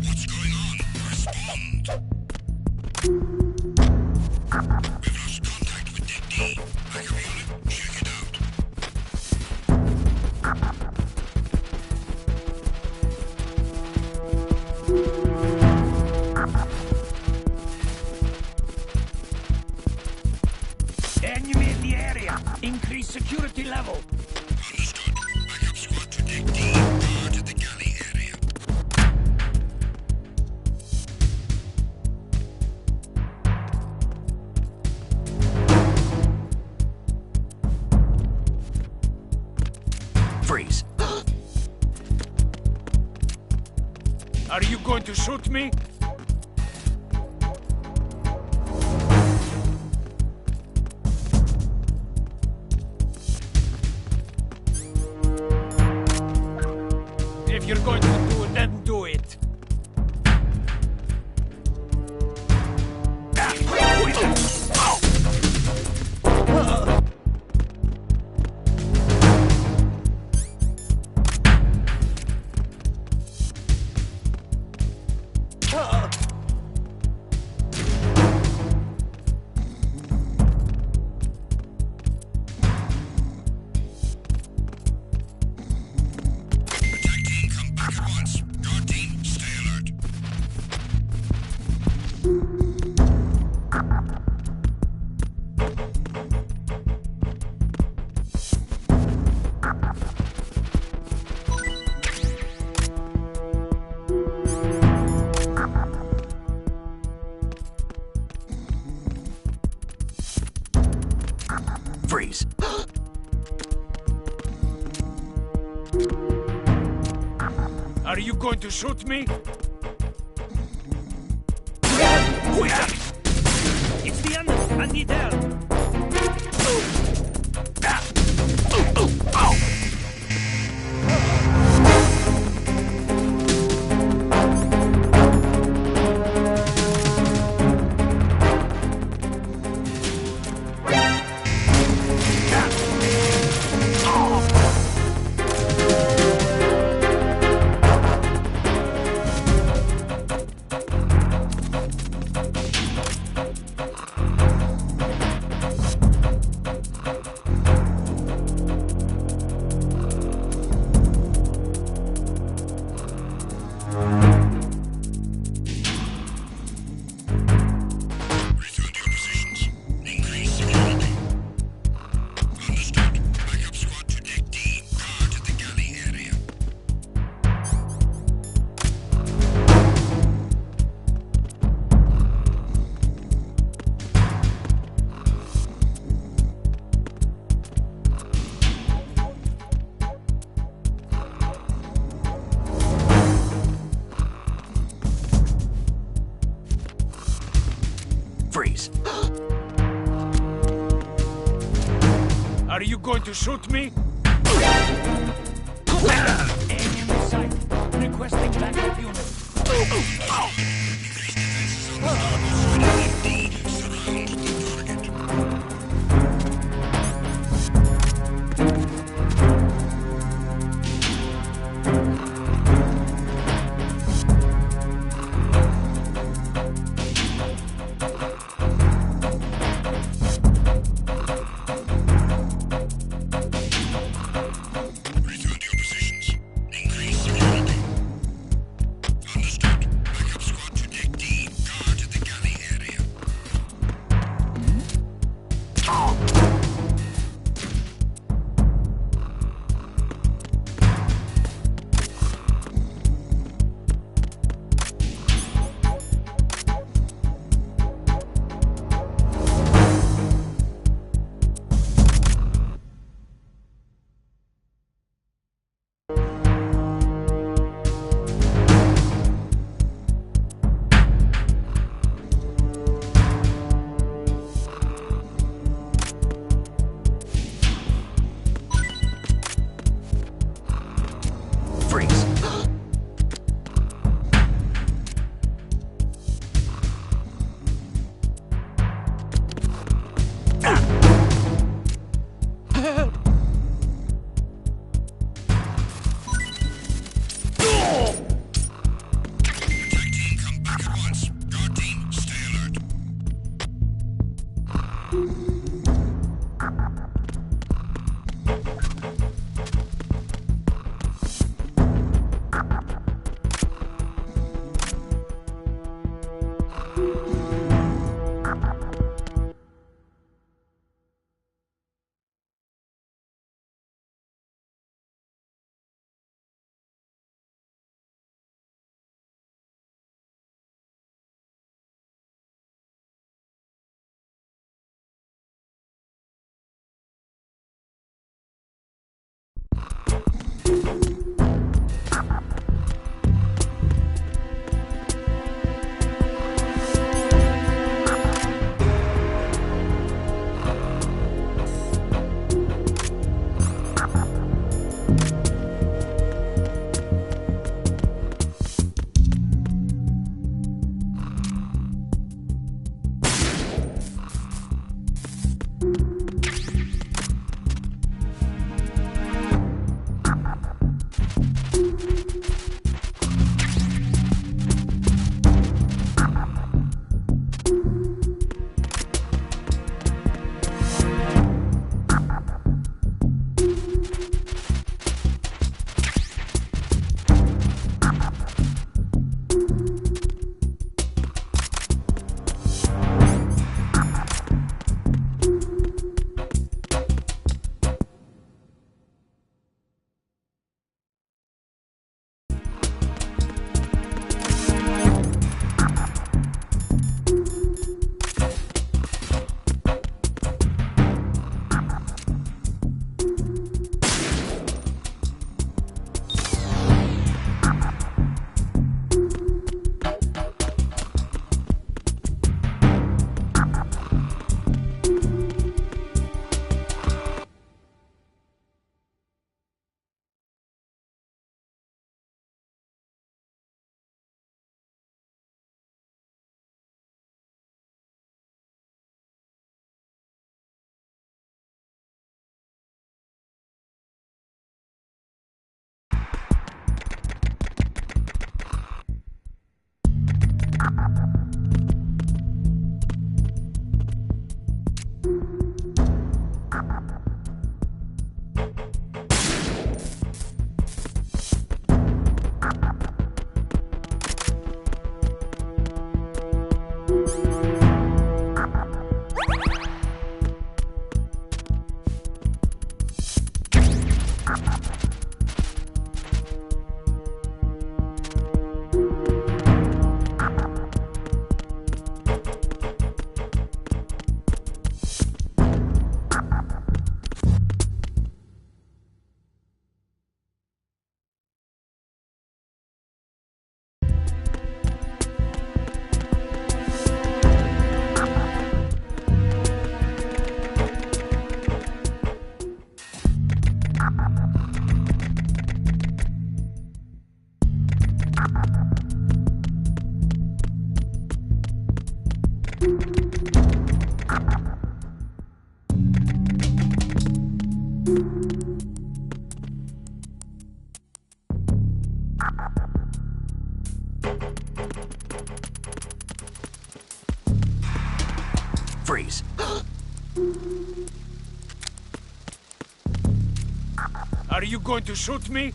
What's going on? Respond. We've lost contact with Dead D. Backup unit, check it out. Enemy in the area. Increase security level. Understood. Backup squad to Dead D. Guard at the galley area. Freeze. Are you going to shoot me? If you're going to do it, then do it. Attack team, come back at once. Guard team, stay alert. Freeze. Are you going to shoot me? It's the end. I need help. going to shoot me? Enemy sight. Requesting backup unit. Return to your positions. Increase security. Understood. Backup squad to Deck D. Guard the galley area. Freeze. Attack team, come back at once. Guard team, stay alert. Freeze. Are you going to shoot me?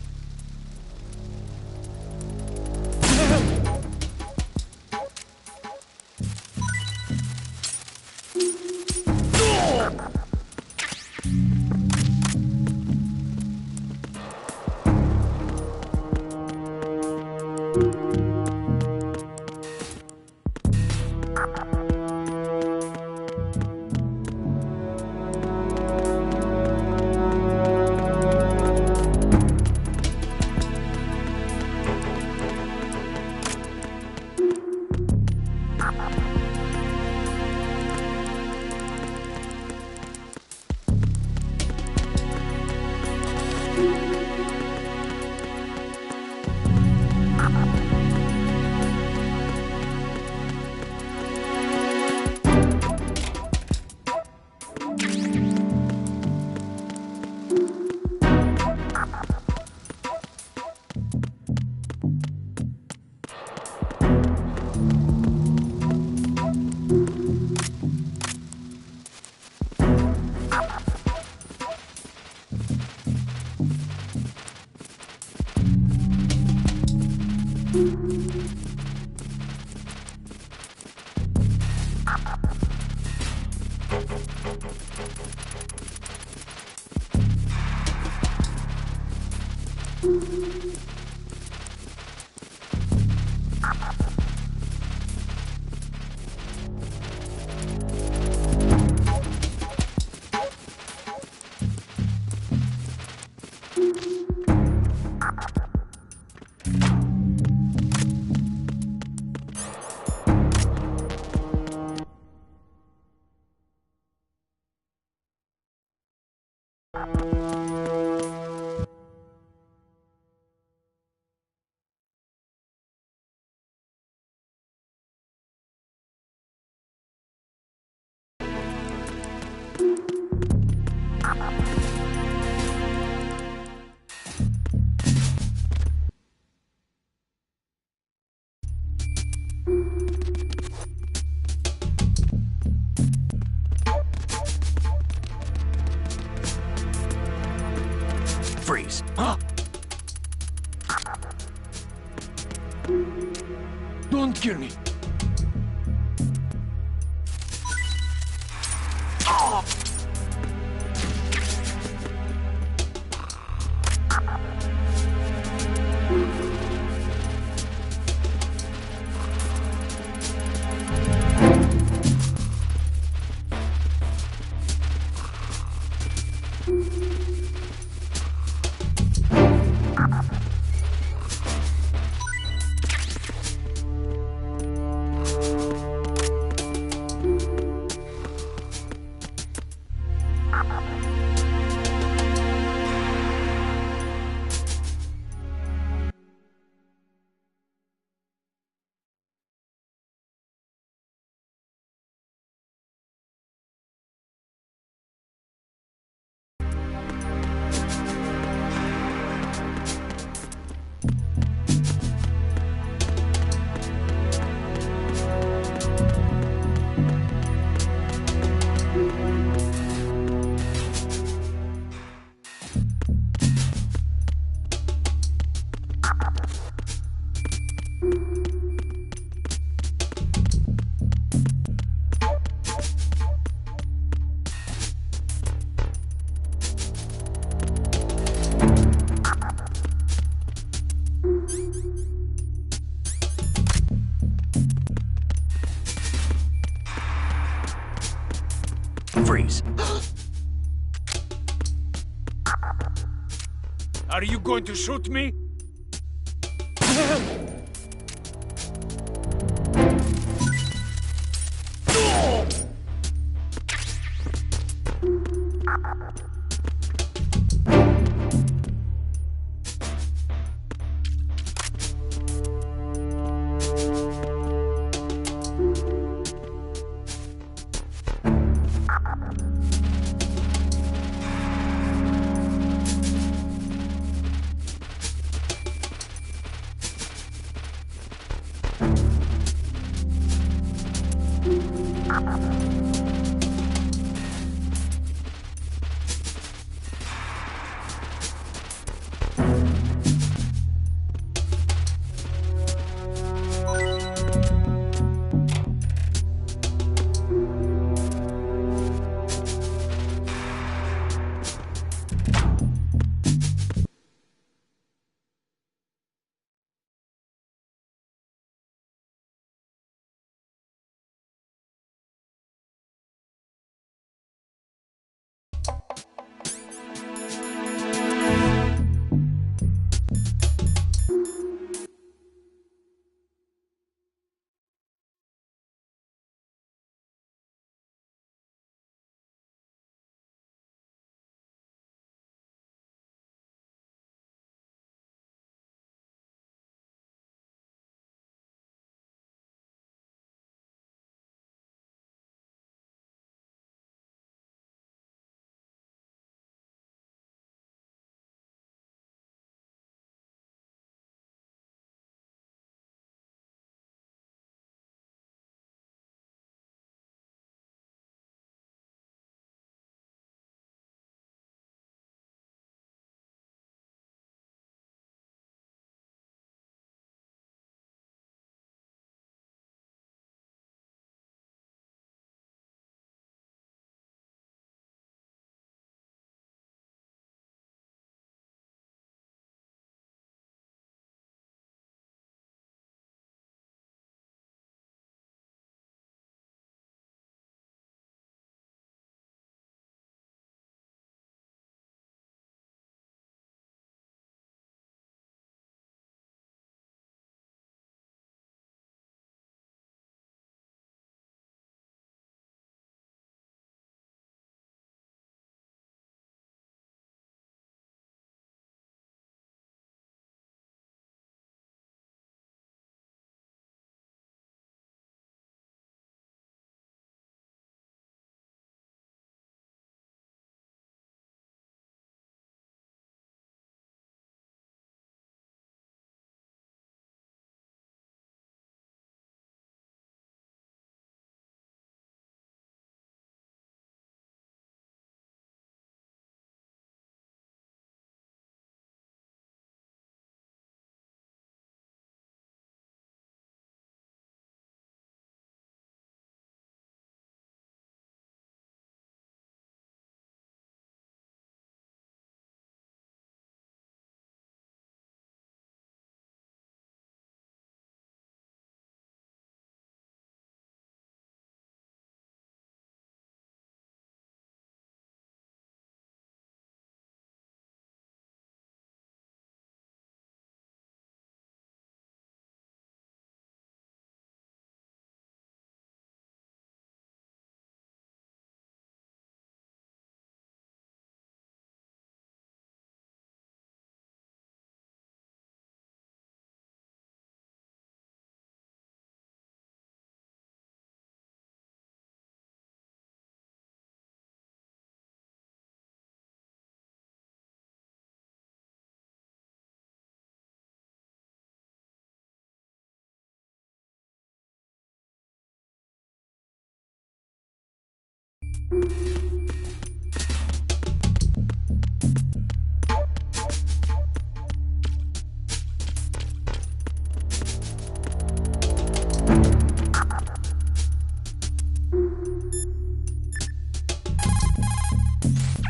Freeze. Don't kill me. Freeze. Are you going to shoot me?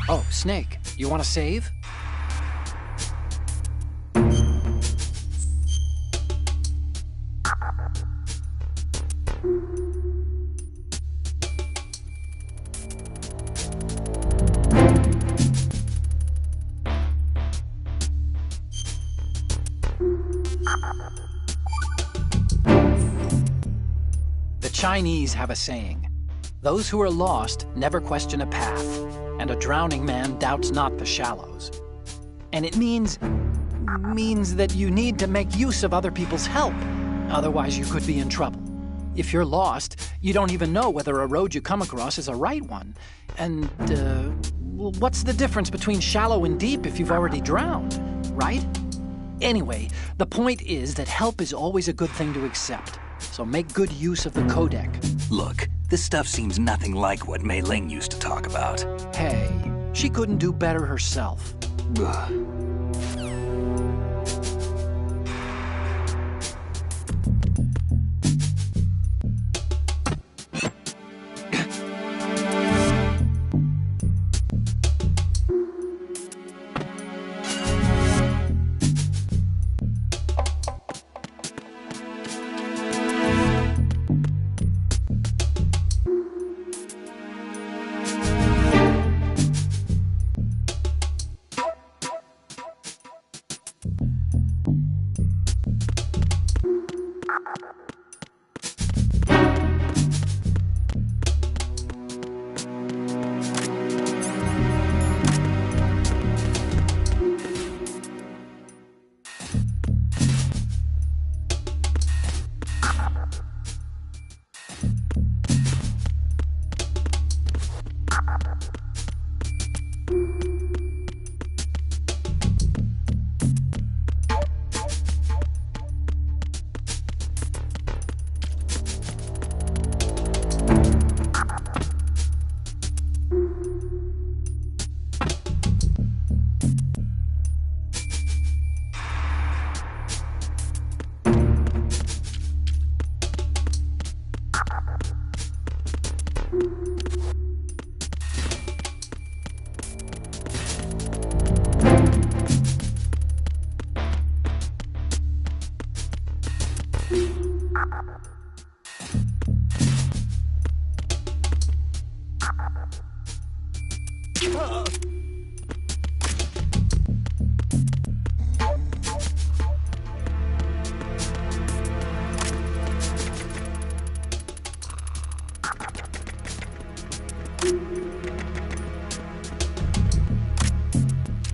Oh, Snake, you want to save? The Chinese have a saying, "Those who are lost never question a path, and a drowning man doubts not the shallows." And it means that you need to make use of other people's help. Otherwise, you could be in trouble. If you're lost, you don't even know whether a road you come across is a right one. And, well, what's the difference between shallow and deep if you've already drowned, right? Anyway, the point is that help is always a good thing to accept. So make good use of the codec. Look, this stuff seems nothing like what Mei Ling used to talk about. Hey, she couldn't do better herself. Ugh.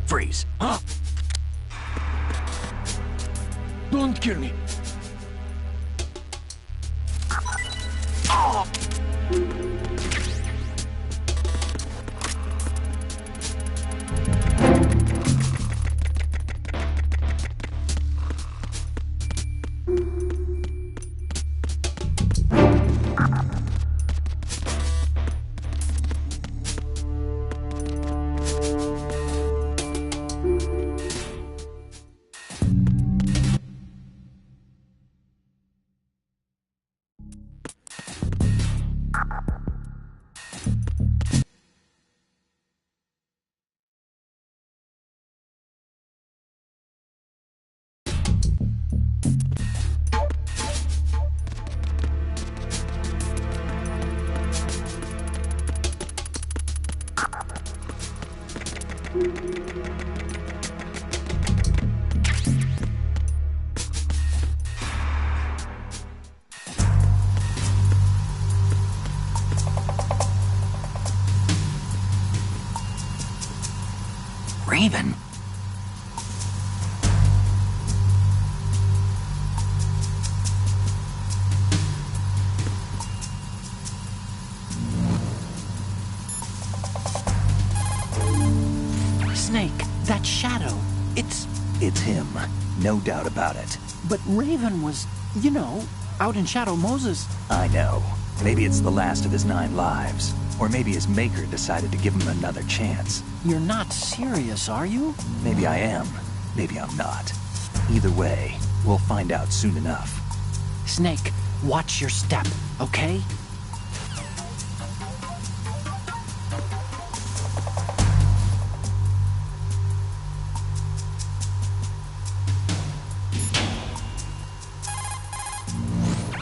Freeze. Huh? Don't kill me. Raven? Snake, that shadow, it's him. No doubt about it. But Raven was, you know, out in Shadow Moses. I know. Maybe it's the last of his 9 lives. Or maybe his maker decided to give him another chance. You're not serious, are you? Maybe I am. Maybe I'm not. Either way, we'll find out soon enough. Snake, watch your step, okay?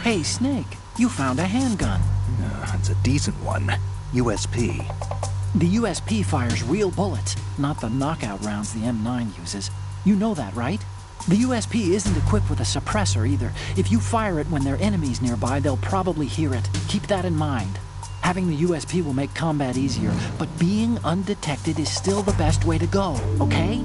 Hey, Snake, you found a handgun. It's a decent one. USP. The USP fires real bullets, not the knockout rounds the M9 uses. You know that, right? The USP isn't equipped with a suppressor either. If you fire it when there are enemies nearby, they'll probably hear it. Keep that in mind. Having the USP will make combat easier, but being undetected is still the best way to go, okay?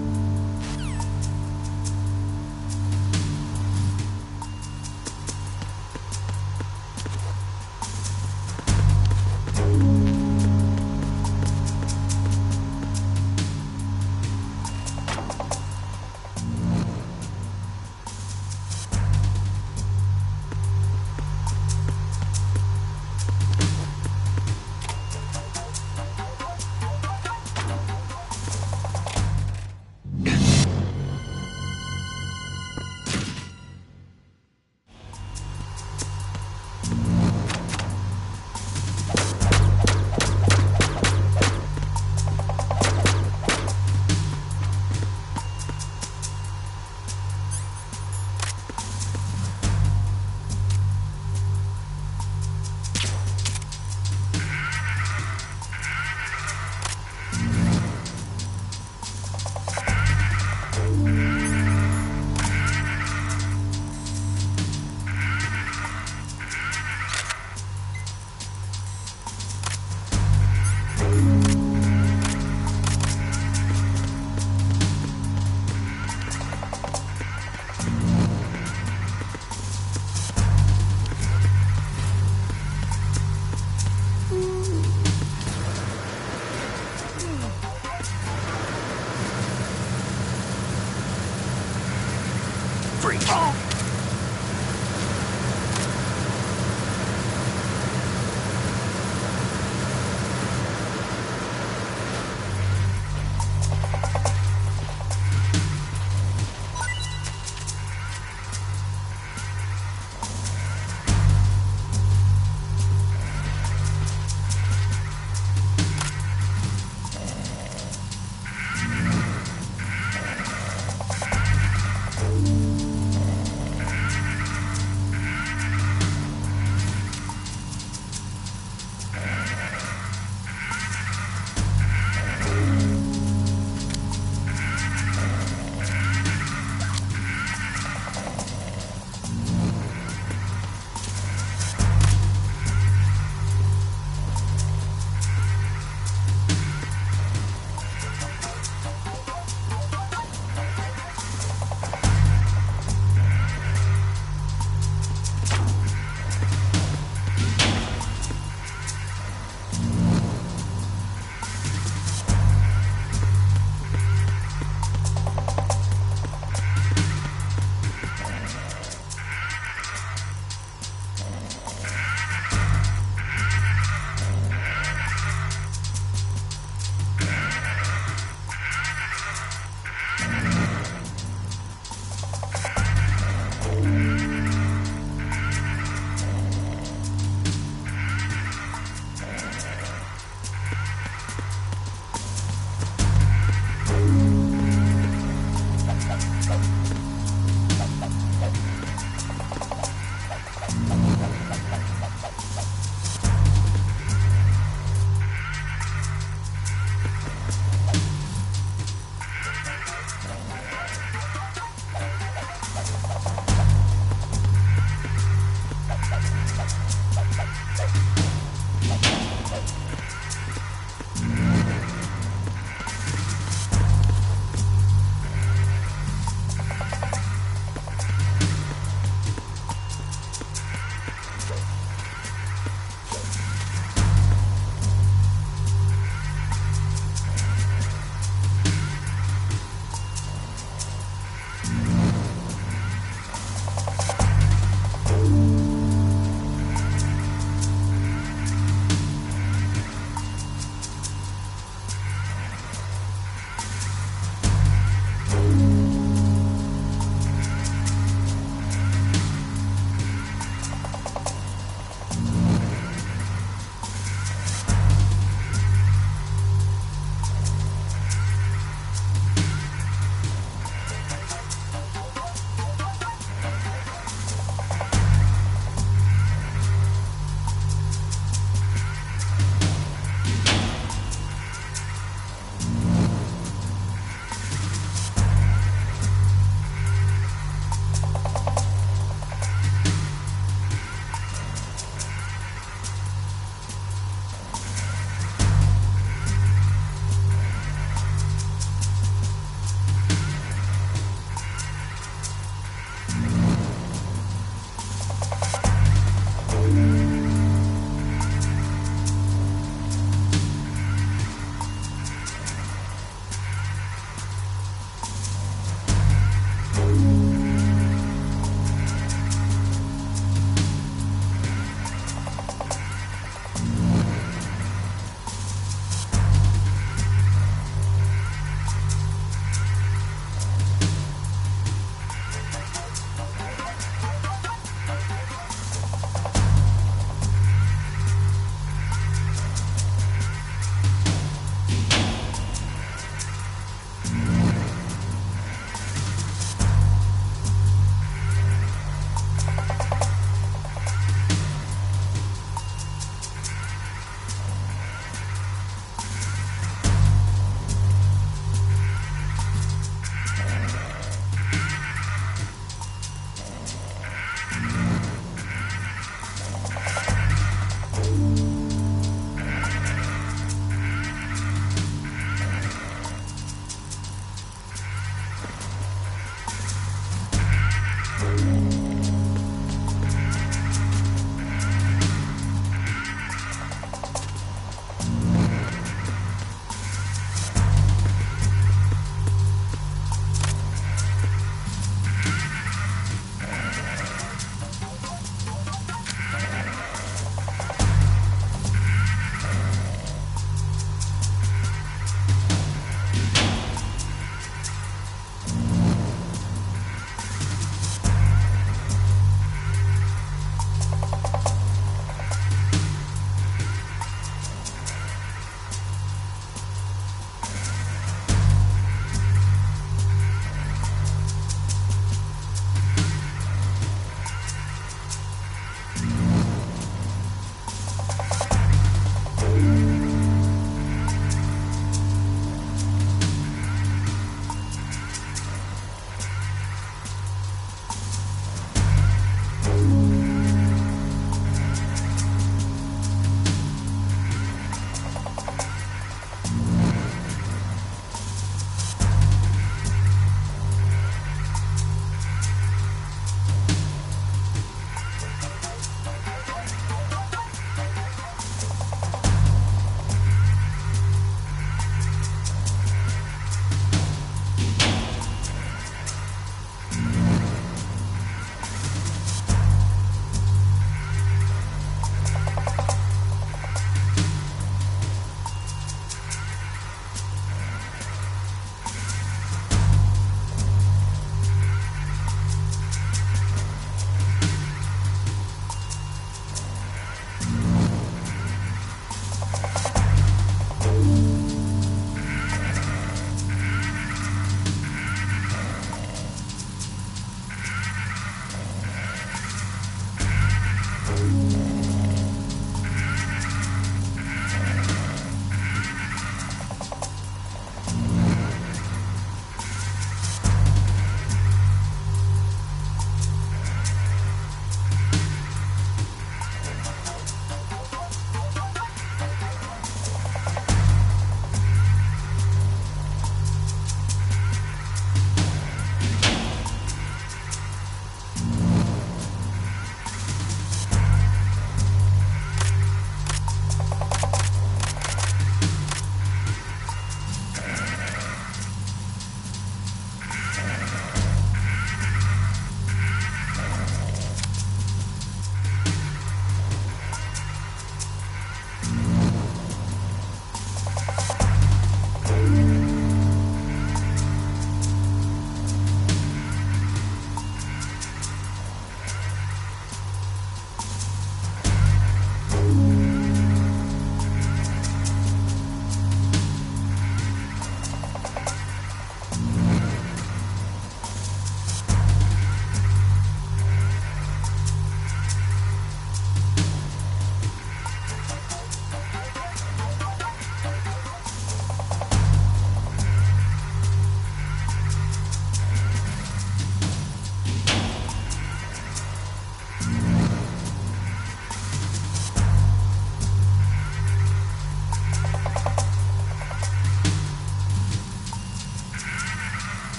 Freeze.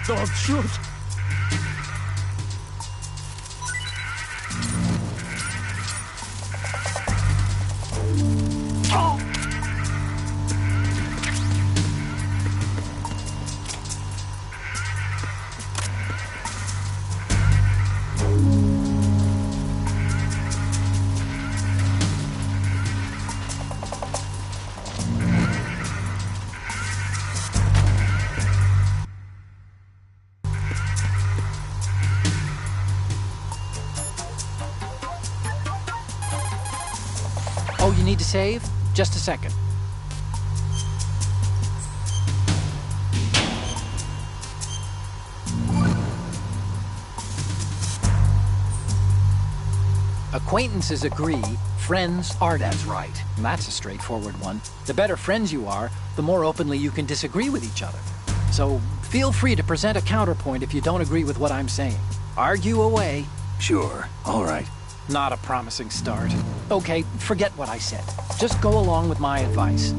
Don't shoot! Oh, you need to save? Just a second. Acquaintances agree, friends aren't. That's right. That's a straightforward one. The better friends you are, the more openly you can disagree with each other. So feel free to present a counterpoint if you don't agree with what I'm saying. Argue away. Sure, all right. Not a promising start. Okay, forget what I said. Just go along with my advice.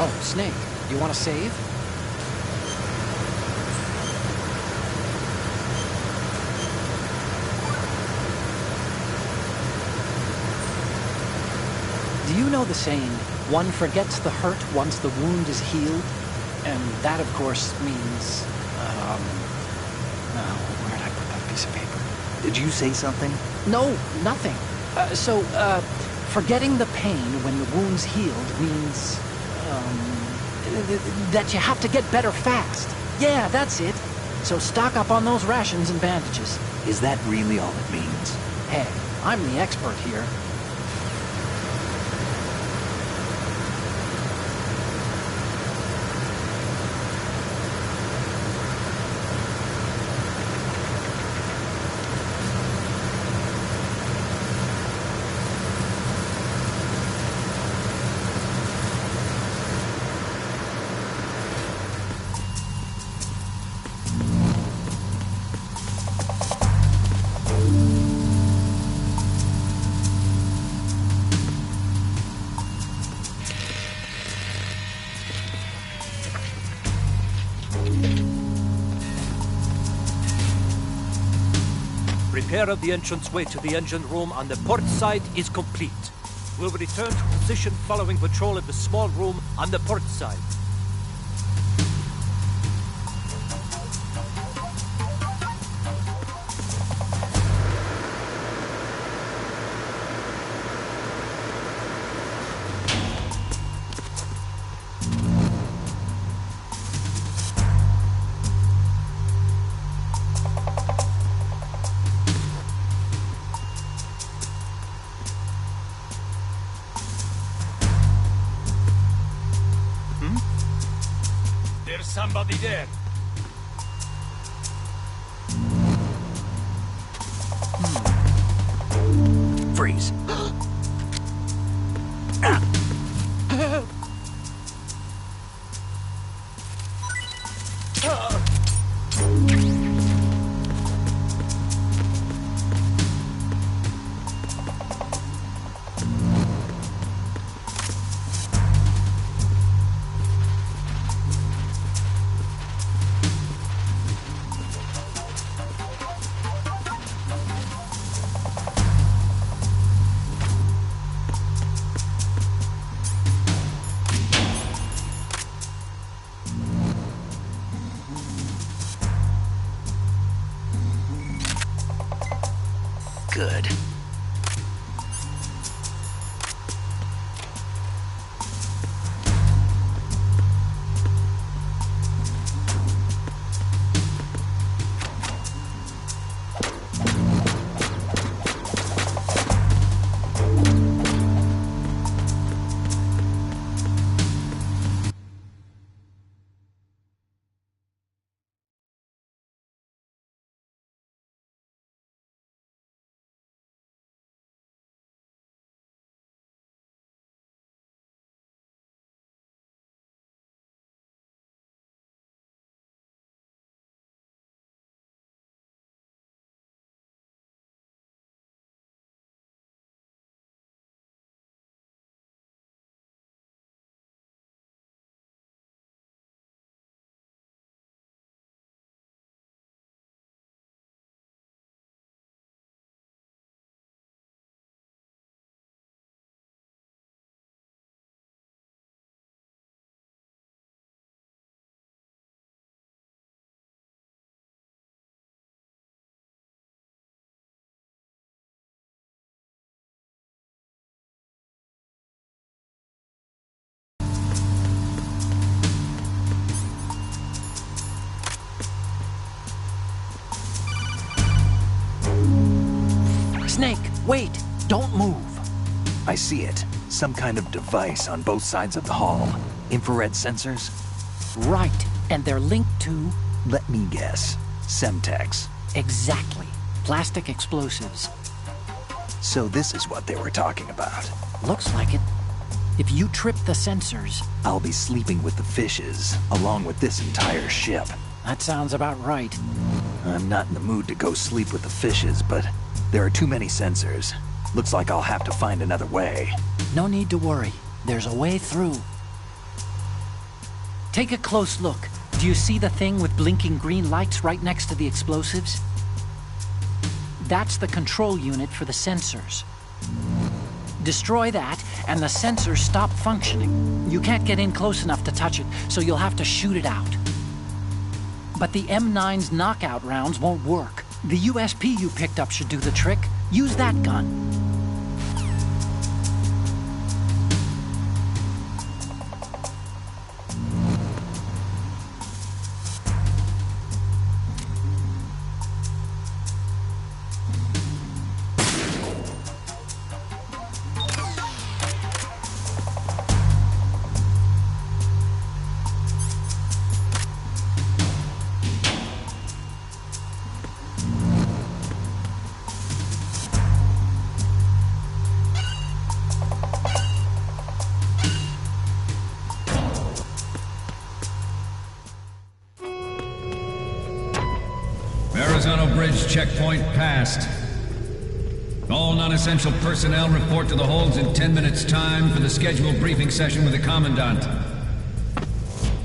Oh, Snake, you want to save? Do you know the saying, one forgets the hurt once the wound is healed? And that, of course, means, now, where'd I put that piece of paper? Did you say something? No, nothing. Forgetting the pain when the wound's healed means, that you have to get better fast. Yeah, that's it. So stock up on those rations and bandages. Is that really all it means? Hey, I'm the expert here. Repair of the entranceway to the engine room on the port side is complete. We'll return to position following patrol of the small room on the port side. There's somebody there. Freeze. Good. Snake, wait! Don't move! I see it. Some kind of device on both sides of the hall. Infrared sensors? Right, and they're linked to... Let me guess. Semtex. Exactly. Plastic explosives. So this is what they were talking about. Looks like it. If you trip the sensors... I'll be sleeping with the fishes, along with this entire ship. That sounds about right. I'm not in the mood to go sleep with the fishes, but there are too many sensors. Looks like I'll have to find another way. No need to worry. There's a way through. Take a close look. Do you see the thing with blinking green lights right next to the explosives? That's the control unit for the sensors. Destroy that, and the sensors stop functioning. You can't get in close enough to touch it, so you'll have to shoot it out. But the M9's knockout rounds won't work. The USP you picked up should do the trick. Use that gun. Verrazano Bridge checkpoint passed. All non-essential personnel report to the holds in 10 minutes' time for the scheduled briefing session with the Commandant.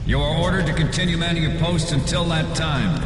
You are ordered to continue manning your posts until that time.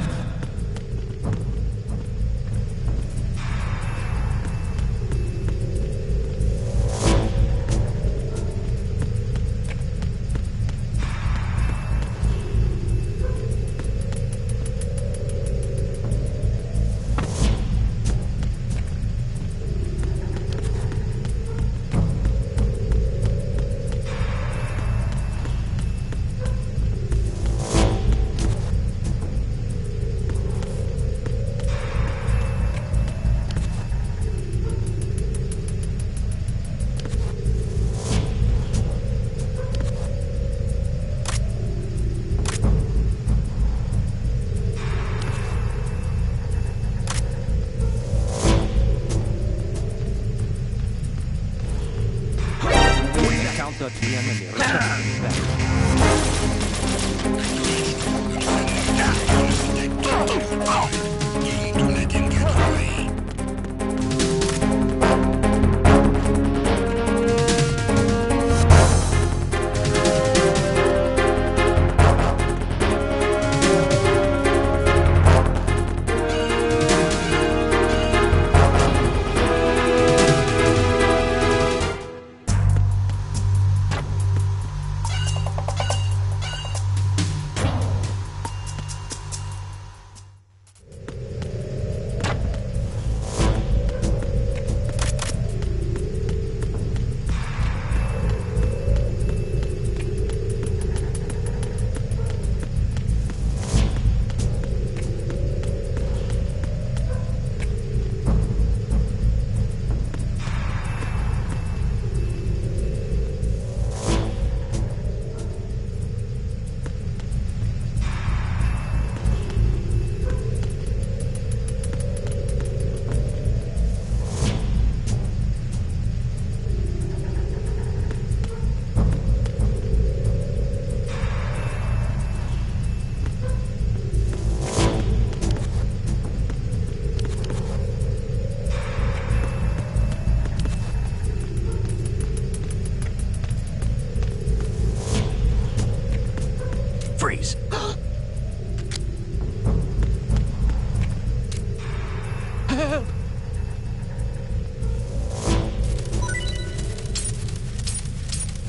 Freeze.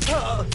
Help!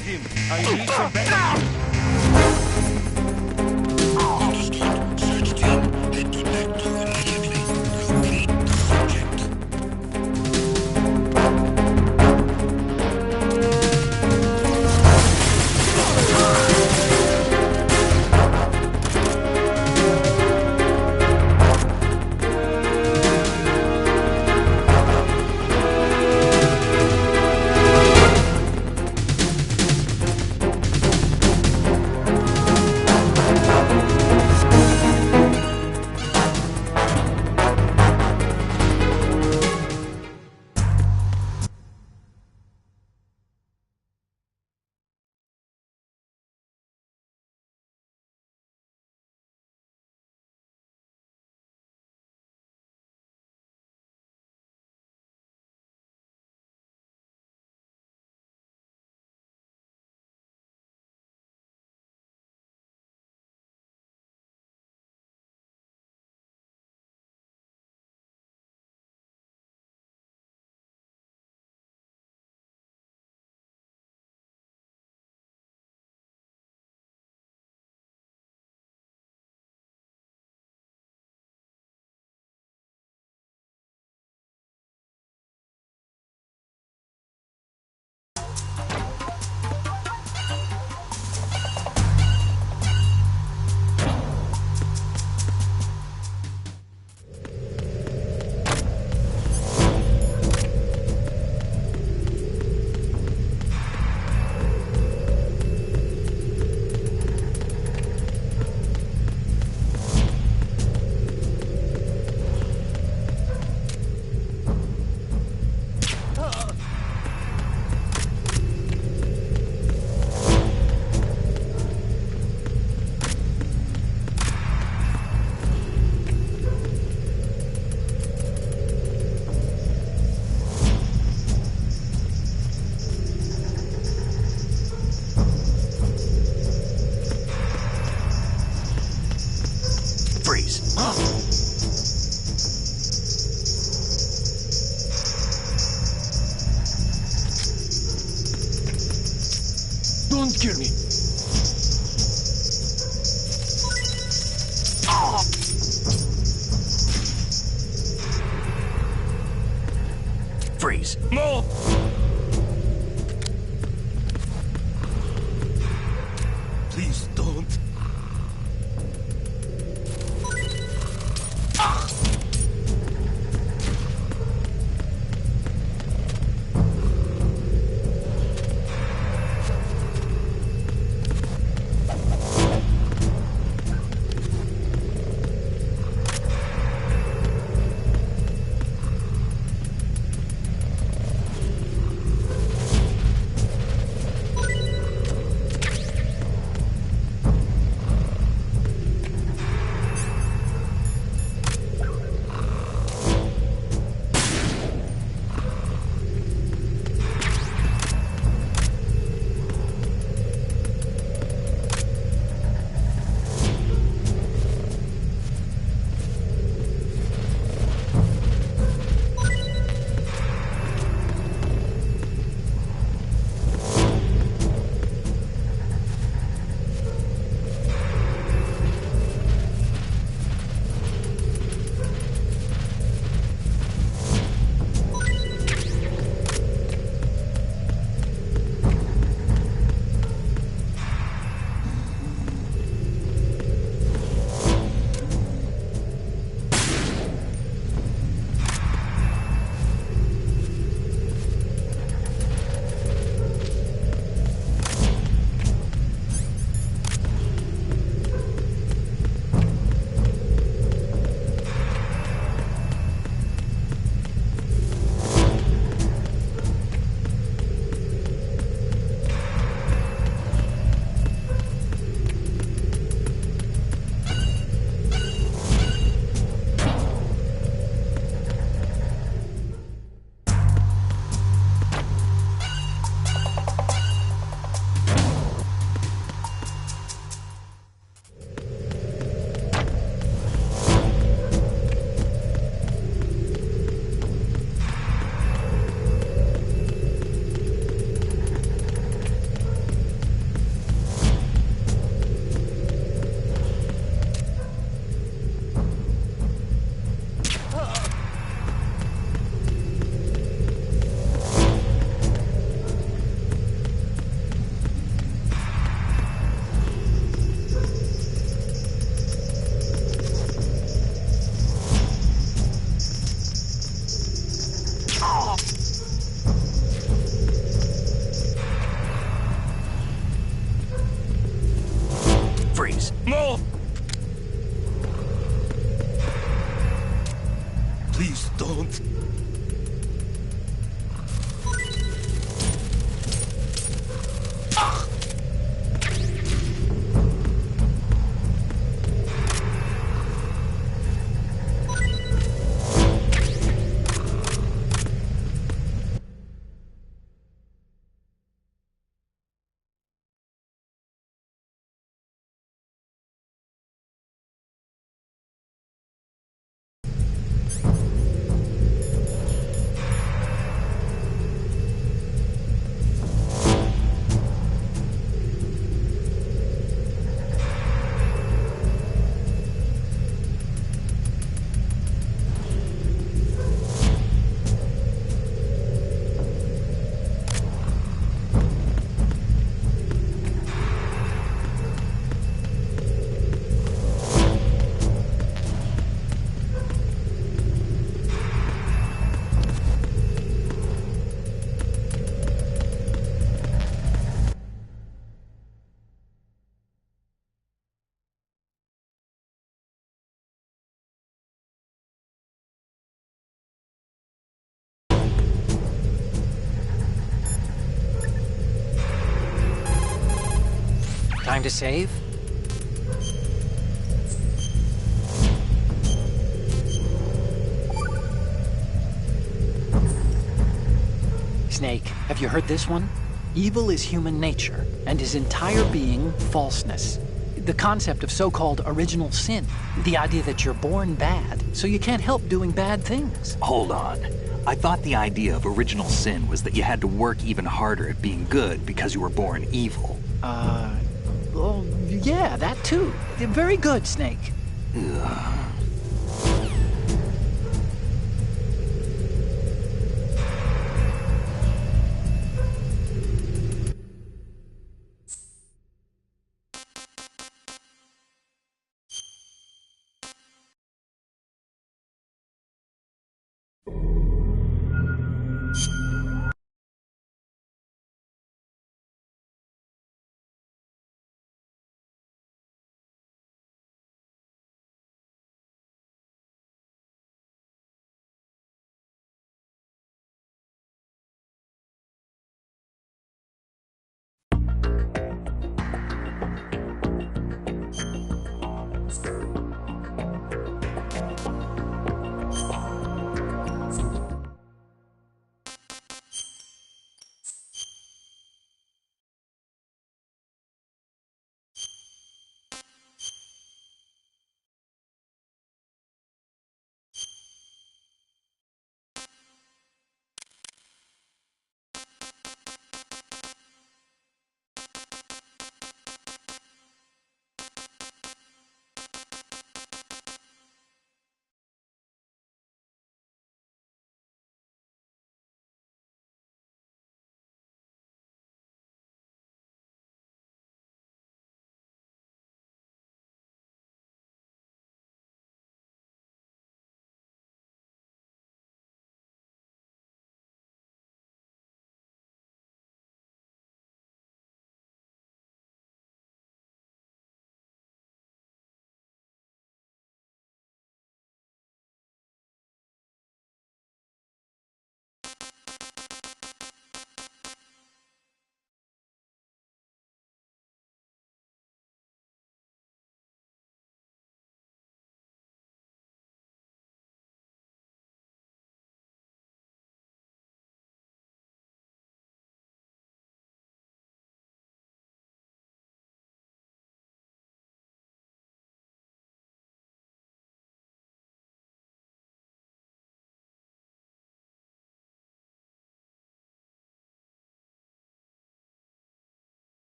get him. I need some backup. Understood. Search team, head to Necto immediately. Locate the subject. Freeze. Don't kill me. Freeze. No! Please don't. Please. No! Please don't. Time to save? Snake, have you heard this one? Evil is human nature, and his entire being, falseness. The concept of so-called original sin. The idea that you're born bad, so you can't help doing bad things. Hold on. I thought the idea of original sin was that you had to work even harder at being good because you were born evil. Well, yeah, that too. Very good, Snake. Ugh.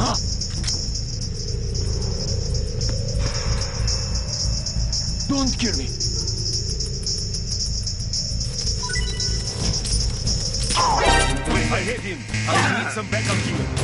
Don't kill me. I hit him. I need some backup here.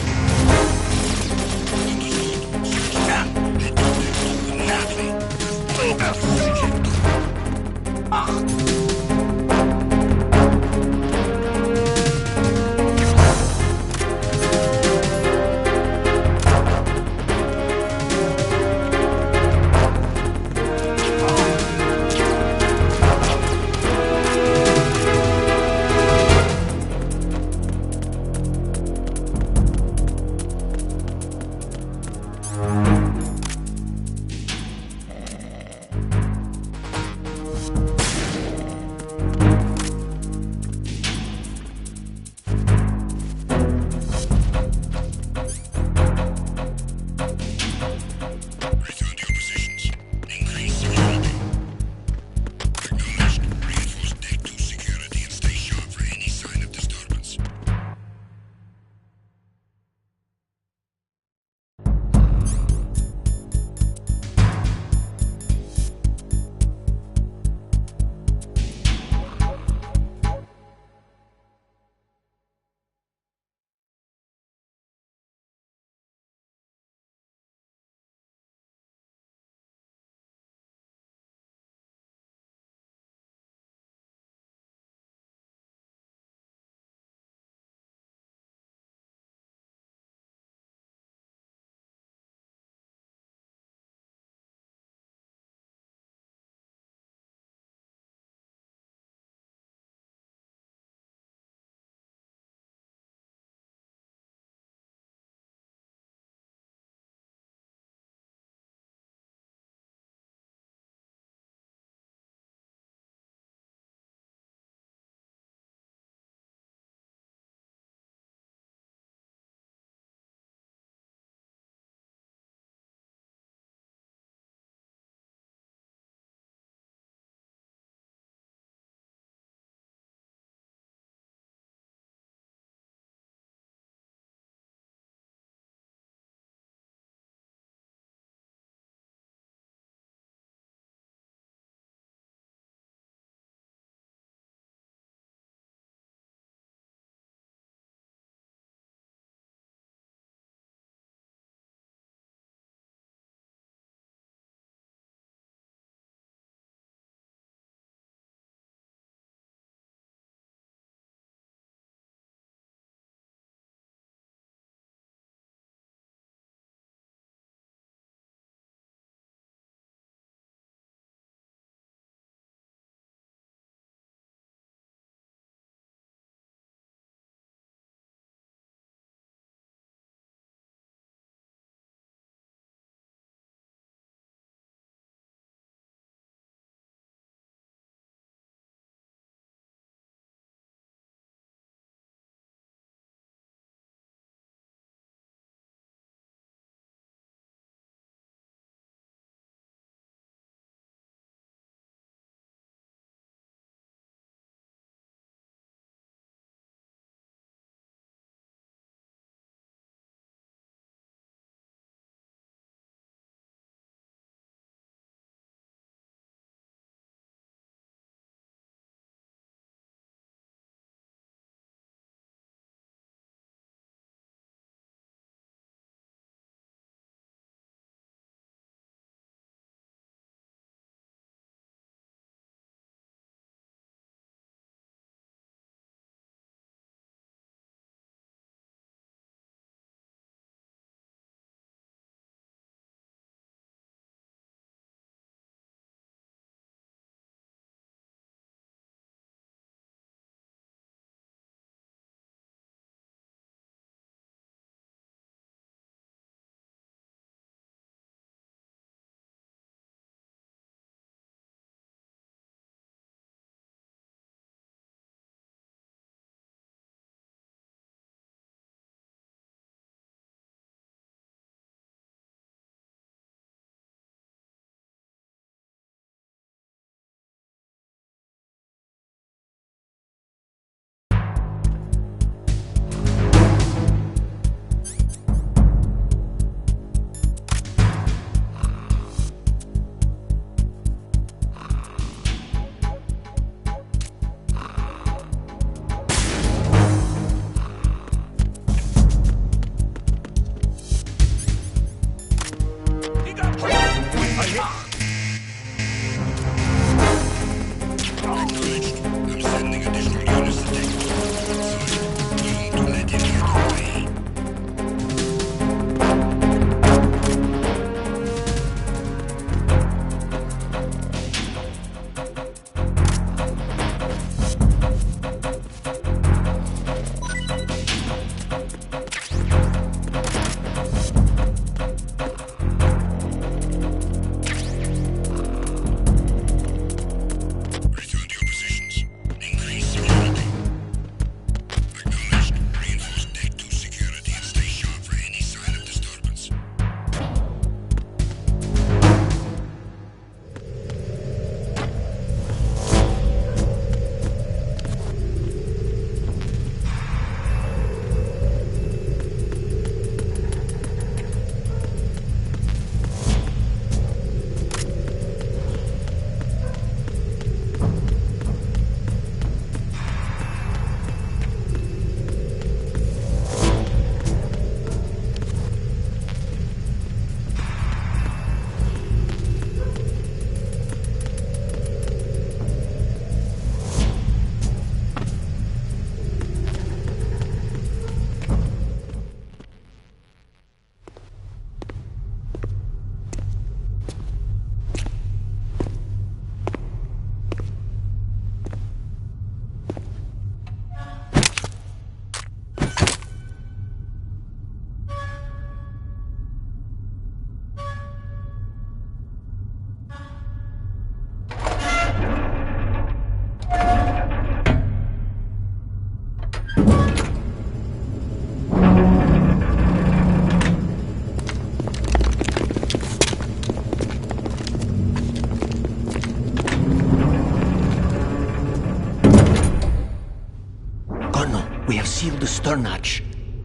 turn hatch.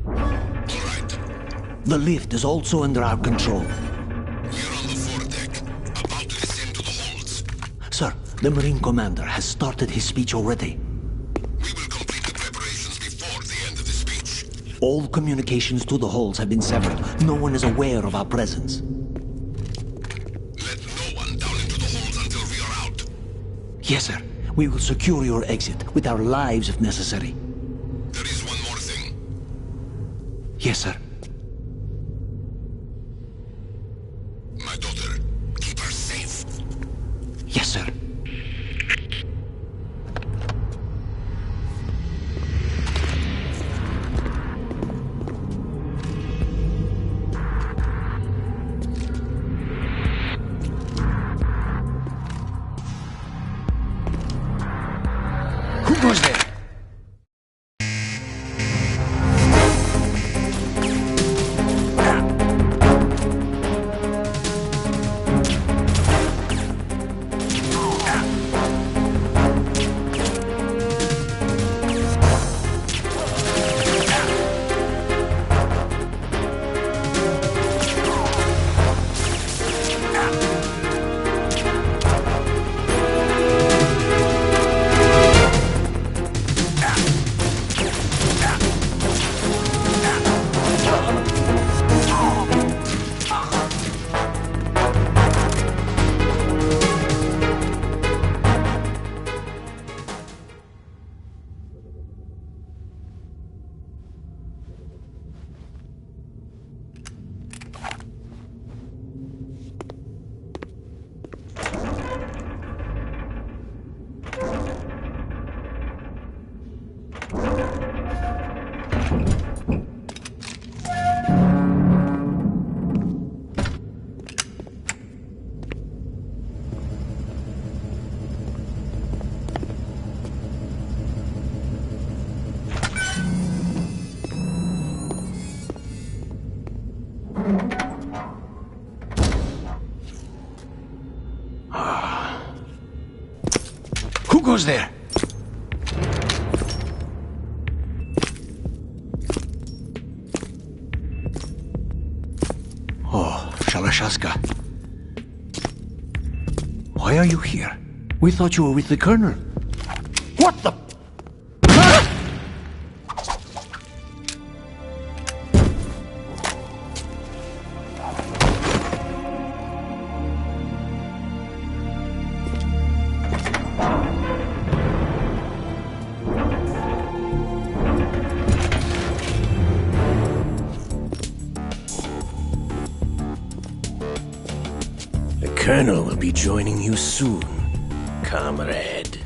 All right. The lift is also under our control. We're on the foredeck, about to descend to the holds. Sir, the Marine Commander has started his speech already. We will complete the preparations before the end of the speech. All communications to the holds have been severed. No one is aware of our presence. Let no one down into the holds until we are out. Yes, sir. We will secure your exit, with our lives if necessary. There is one more thing. Yes, sir. My daughter, keep her safe. Yes, sir. Who goes there? Who goes there? Oh, Shalashaska. Why are you here? We thought you were with the Colonel. What the... The Colonel will be joining you soon, comrade.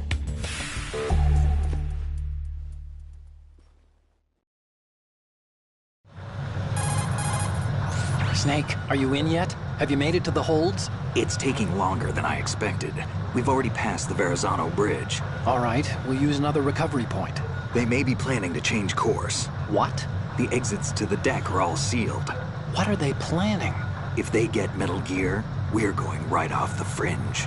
Snake, are you in yet? Have you made it to the holds? It's taking longer than I expected. We've already passed the Verrazano Bridge. All right, we'll use another recovery point. They may be planning to change course. What? The exits to the deck are all sealed. What are they planning? If they get Metal Gear, we're going right off the fringe.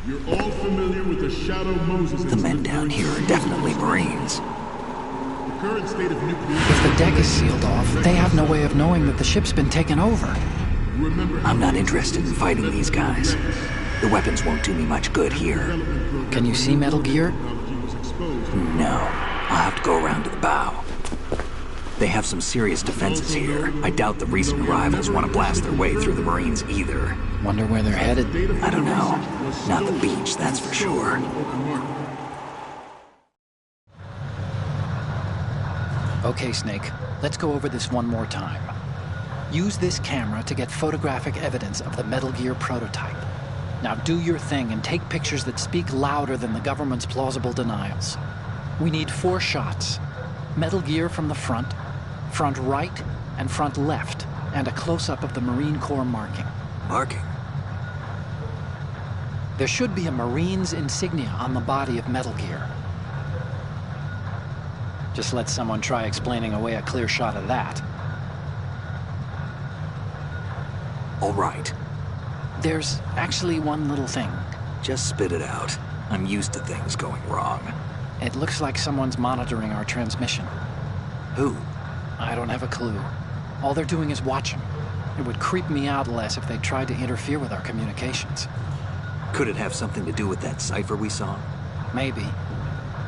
You're all familiar with the Shadow Moses. The men down here are definitely Marines. The current state of nuclear... If the deck is sealed off, they have no way of knowing that the ship's been taken over. I'm not interested in fighting these guys. The weapons won't do me much good here. Can you see Metal Gear? No. I'll have to go around to the bow. They have some serious defenses here. I doubt the recent arrivals want to blast their way through the Marines either. Wonder where they're headed? I don't know. Not the beach, that's for sure. Okay, Snake. Let's go over this one more time. Use this camera to get photographic evidence of the Metal Gear prototype. Now do your thing and take pictures that speak louder than the government's plausible denials. We need 4 shots. Metal Gear from the front right, and front left, and a close-up of the Marine Corps marking. Marking? There should be a Marine's insignia on the body of Metal Gear. Just let someone try explaining away a clear shot of that. All right. There's actually one little thing. Just spit it out. I'm used to things going wrong. It looks like someone's monitoring our transmission. Who? I don't have a clue. All they're doing is watching. It would creep me out less if they tried to interfere with our communications. Could it have something to do with that cipher we saw? Maybe.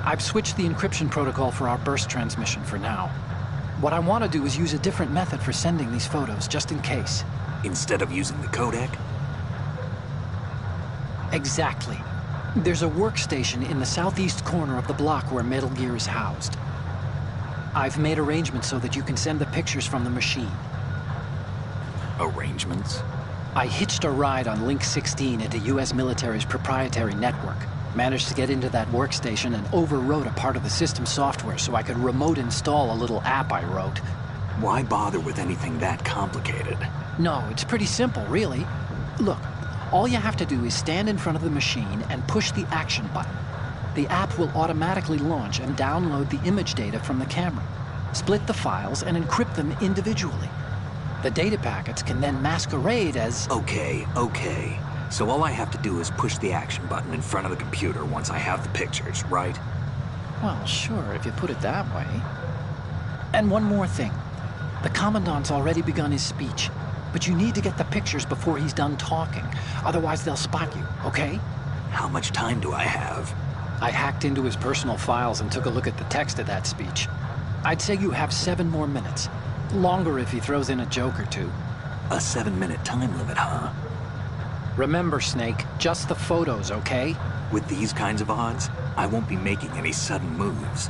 I've switched the encryption protocol for our burst transmission for now. What I want to do is use a different method for sending these photos, just in case. Instead of using the codec? Exactly. There's a workstation in the southeast corner of the block where Metal Gear is housed. I've made arrangements so that you can send the pictures from the machine. Arrangements? I hitched a ride on Link 16 into U.S. military's proprietary network. Managed to get into that workstation and overwrote a part of the system software so I could remote install a little app I wrote. Why bother with anything that complicated? No, it's pretty simple, really. Look, all you have to do is stand in front of the machine and push the action button. The app will automatically launch and download the image data from the camera, split the files, and encrypt them individually. The data packets can then masquerade as... Okay. So all I have to do is push the action button in front of the computer once I have the pictures, right? Well, sure, if you put it that way. And one more thing. The Commandant's already begun his speech, but you need to get the pictures before he's done talking. Otherwise, they'll spot you, okay? How much time do I have? I hacked into his personal files and took a look at the text of that speech. I'd say you have 7 more minutes. Longer if he throws in a joke or two. A 7-minute time limit, huh? Remember, Snake, just the photos, okay? With these kinds of odds, I won't be making any sudden moves.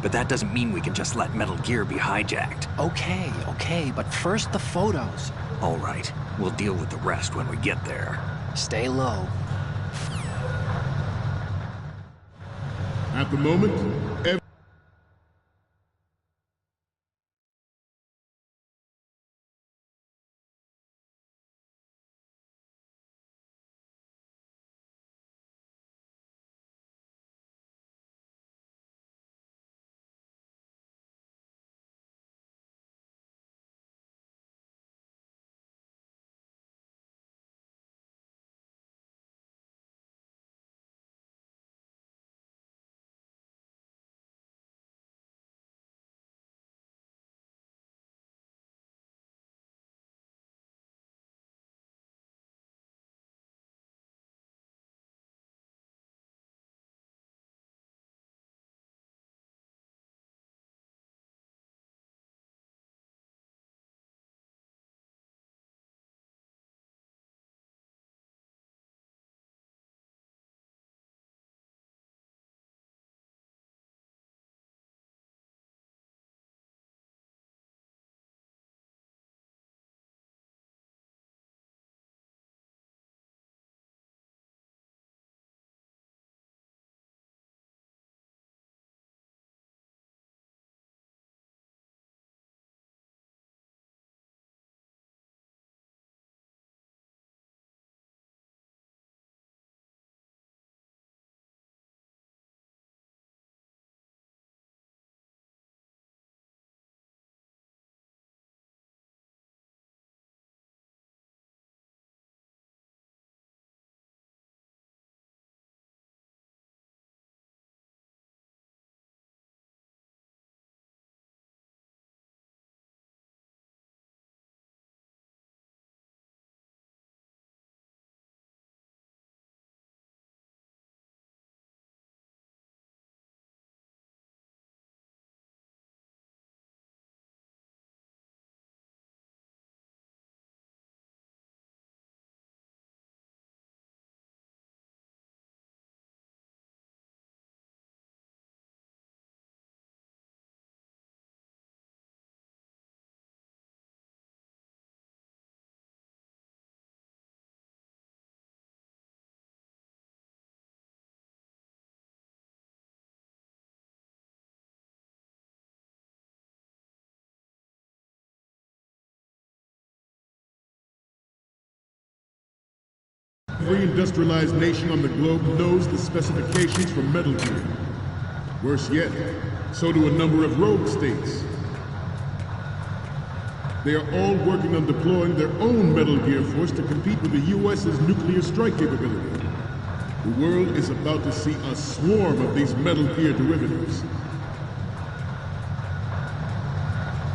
But that doesn't mean we can just let Metal Gear be hijacked. Okay, but first the photos. All right, we'll deal with the rest when we get there. Stay low. At the moment, every industrialized nation on the globe knows the specifications for Metal Gear. Worse yet, so do a number of rogue states. They are all working on deploying their own Metal Gear force to compete with the U.S.'s nuclear strike capability. The world is about to see a swarm of these Metal Gear derivatives.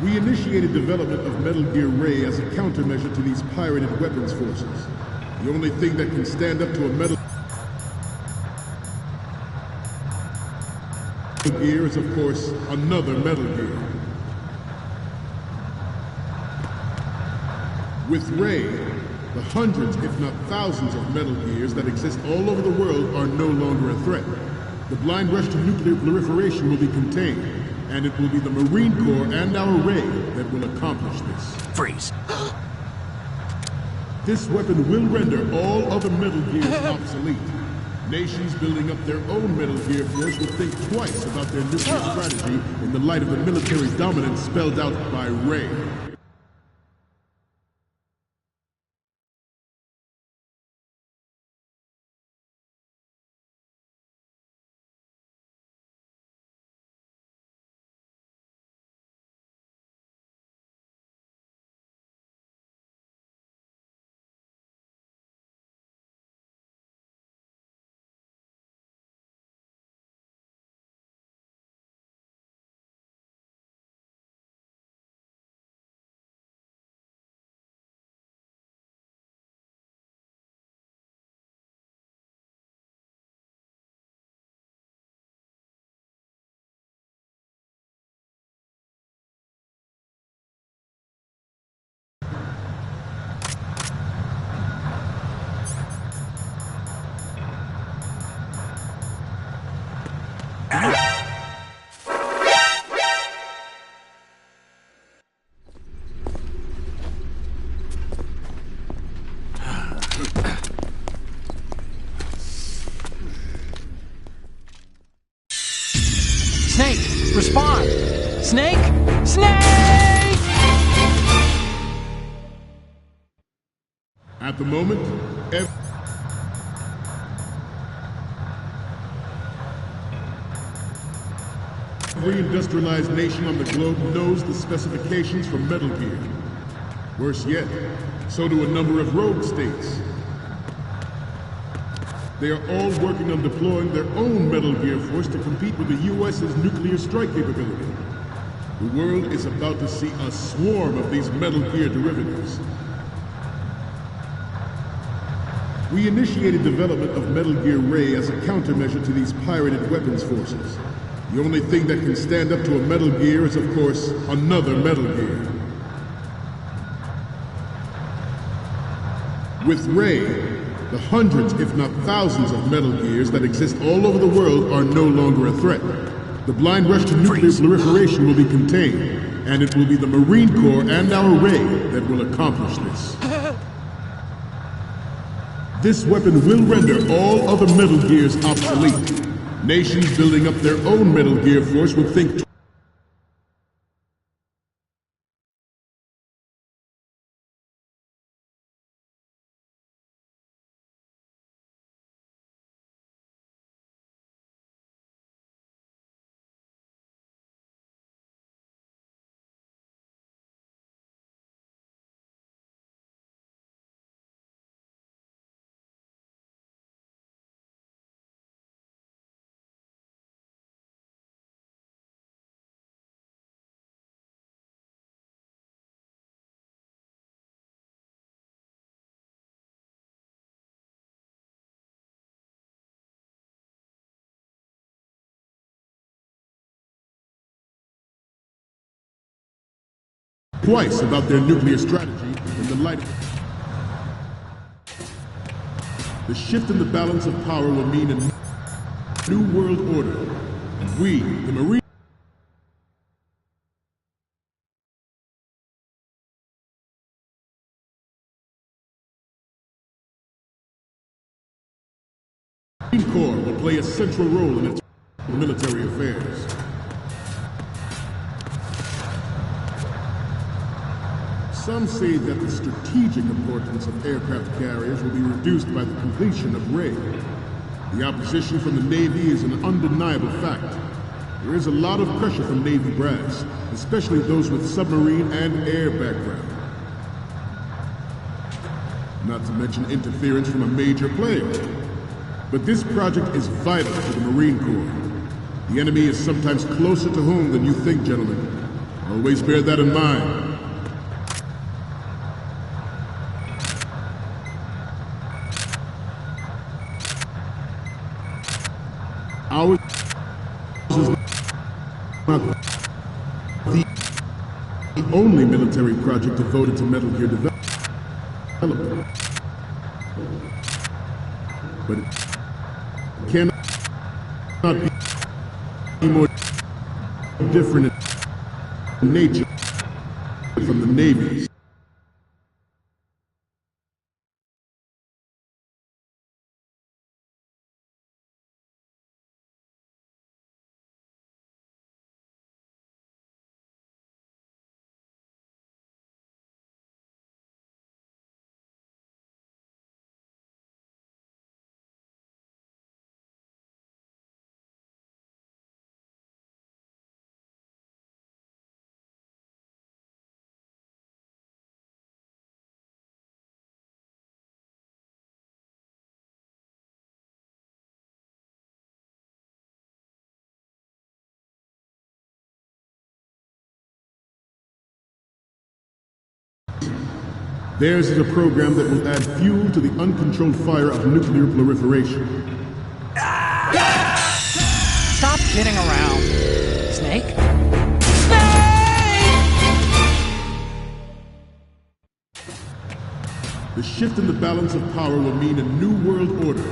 We initiated development of Metal Gear Ray as a countermeasure to these pirated weapons forces. The only thing that can stand up to a Metal Gear is, of course, another Metal Gear. With Ray, the hundreds, if not thousands, of Metal Gears that exist all over the world are no longer a threat. The blind rush to nuclear proliferation will be contained, and it will be the Marine Corps and our Ray that will accomplish this. Freeze. This weapon will render all other Metal Gears obsolete. Nations building up their own Metal Gear force will think twice about their nuclear strategy in the light of the military dominance spelled out by Ray. Snake, respond! Snake! Snake! At the moment, every industrialized nation on the globe knows the specifications for Metal Gear. Worse yet, so do a number of rogue states. They are all working on deploying their own Metal Gear force to compete with the U.S.'s nuclear strike capability. The world is about to see a swarm of these Metal Gear derivatives. We initiated development of Metal Gear Ray as a countermeasure to these pirated weapons forces. The only thing that can stand up to a Metal Gear is, of course, another Metal Gear. With Ray, the hundreds, if not thousands, of Metal Gears that exist all over the world are no longer a threat. The blind rush to nuclear proliferation will be contained, and it will be the Marine Corps and our Ray that will accomplish this. This weapon will render all other Metal Gears obsolete. Nations building up their own Metal Gear force will think twice about their nuclear strategy in the light of... The shift in the balance of power will mean a new world order. And we, the Marine Corps will play a central role in its military affairs. Some say that the strategic importance of aircraft carriers will be reduced by the completion of Ray. The opposition from the Navy is an undeniable fact. There is a lot of pressure from Navy brass, especially those with submarine and air background. Not to mention interference from a major player. But this project is vital to the Marine Corps. The enemy is sometimes closer to home than you think, gentlemen. Always bear that in mind. Ours is not the only military project devoted to Metal Gear development. But it cannot be more different in nature from the Navy's. Theirs is a program that will add fuel to the uncontrolled fire of nuclear proliferation. Stop kidding around. Snake? The shift in the balance of power will mean a new world order.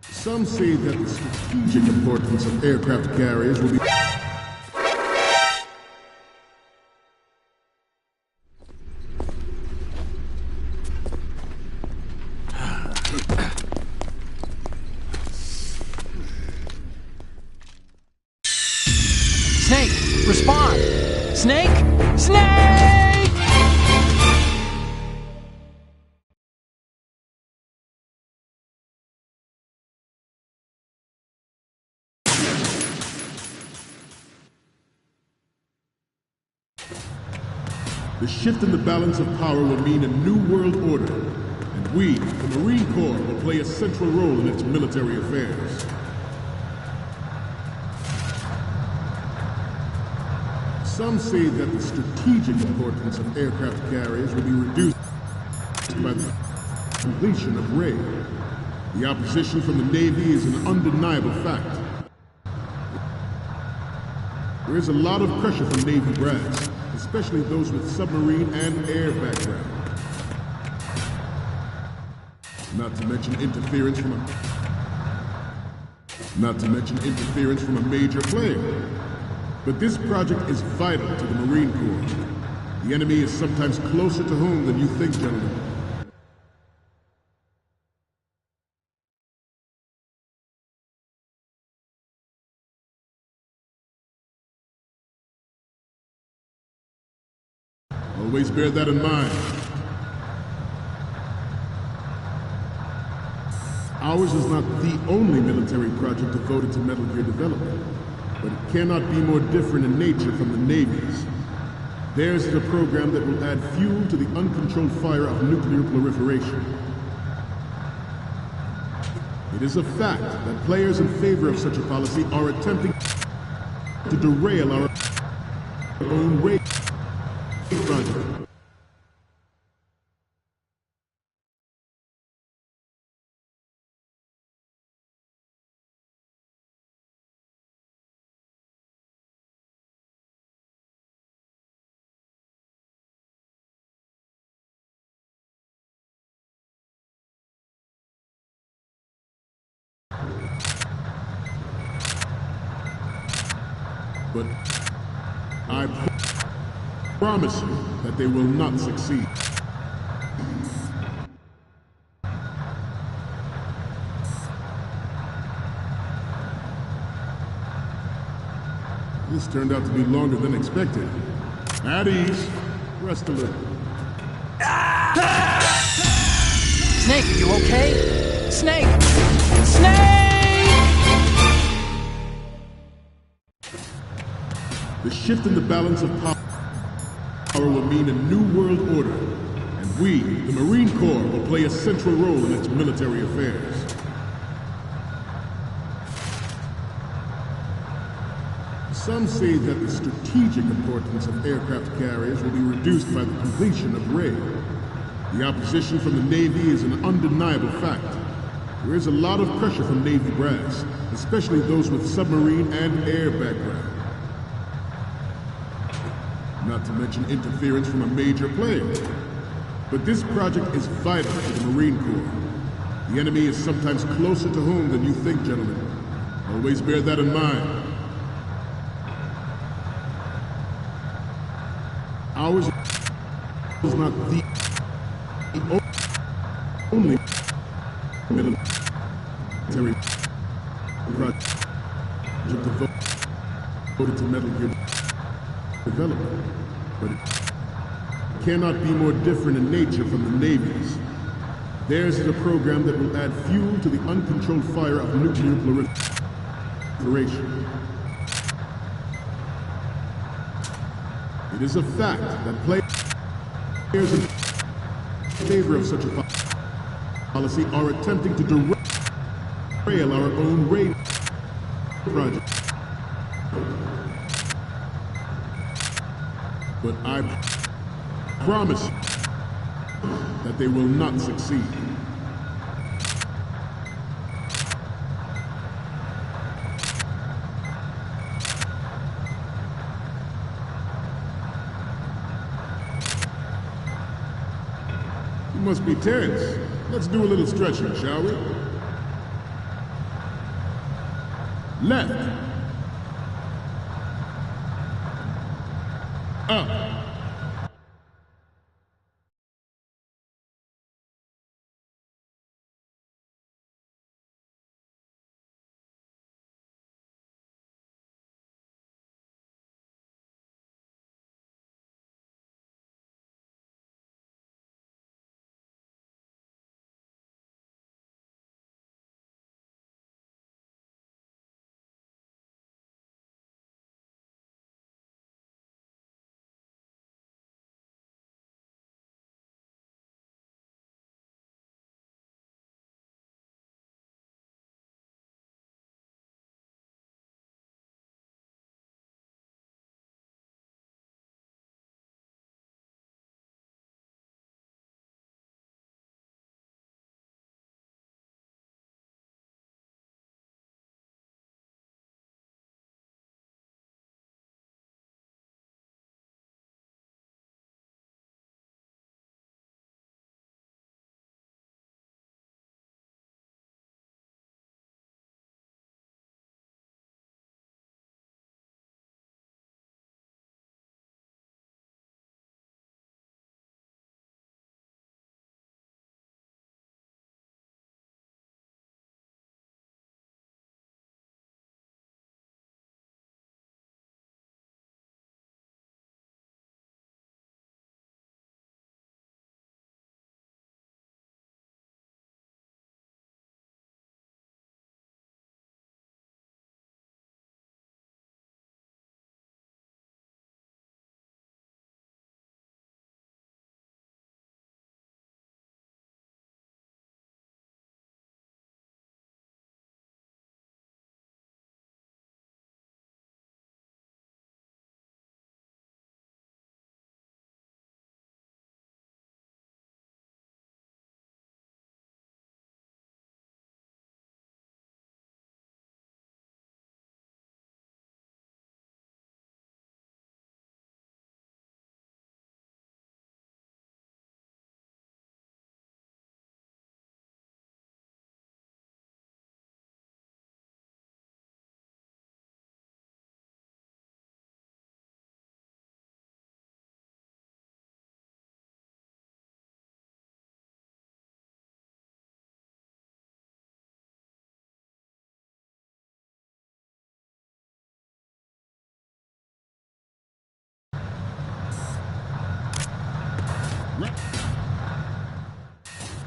Some say that the strategic importance of aircraft carriers will be... Snake, respond! Snake! Snake! The shift in the balance of power will mean a new world order, and we, the Marine Corps, will play a central role in its military affairs. Some say that the strategic importance of aircraft carriers will be reduced by the completion of Ray. The opposition from the Navy is an undeniable fact. There is a lot of pressure from Navy brass, especially those with submarine and air background. Not to mention interference from a major player. But this project is vital to the Marine Corps. The enemy is sometimes closer to home than you think, gentlemen. Always bear that in mind. Ours is not the only military project devoted to Metal Gear development. But it cannot be more different in nature from the Navy's. Theirs is a program that will add fuel to the uncontrolled fire of nuclear proliferation. It is a fact that players in favor of such a policy are attempting to derail our own Ray project. But I promise you that they will not succeed. This turned out to be longer than expected. At ease. Rest a little. Snake, are you okay? Snake! Snake! The shift in the balance of power will mean a new world order, And we, the Marine Corps, will play a central role in its military affairs. Some say that the strategic importance of aircraft carriers will be reduced by the completion of RAID. The opposition from the Navy is an undeniable fact. There is a lot of pressure from Navy brass, especially those with submarine and air background. Not to mention interference from a major player. But this project is vital to the Marine Corps. The enemy is sometimes closer to home than you think, gentlemen. Always bear that in mind. Ours is not the only military project devoted to Metal Gear development, but it cannot be more different in nature from the Navy's. Theirs is a program that will add fuel to the uncontrolled fire of nuclear proliferation. It is a fact that players in favor of such a policy are attempting to derail our own RAID project. But I promise you that they will not succeed. You must be tense. Let's do a little stretching, shall we? Left. Up.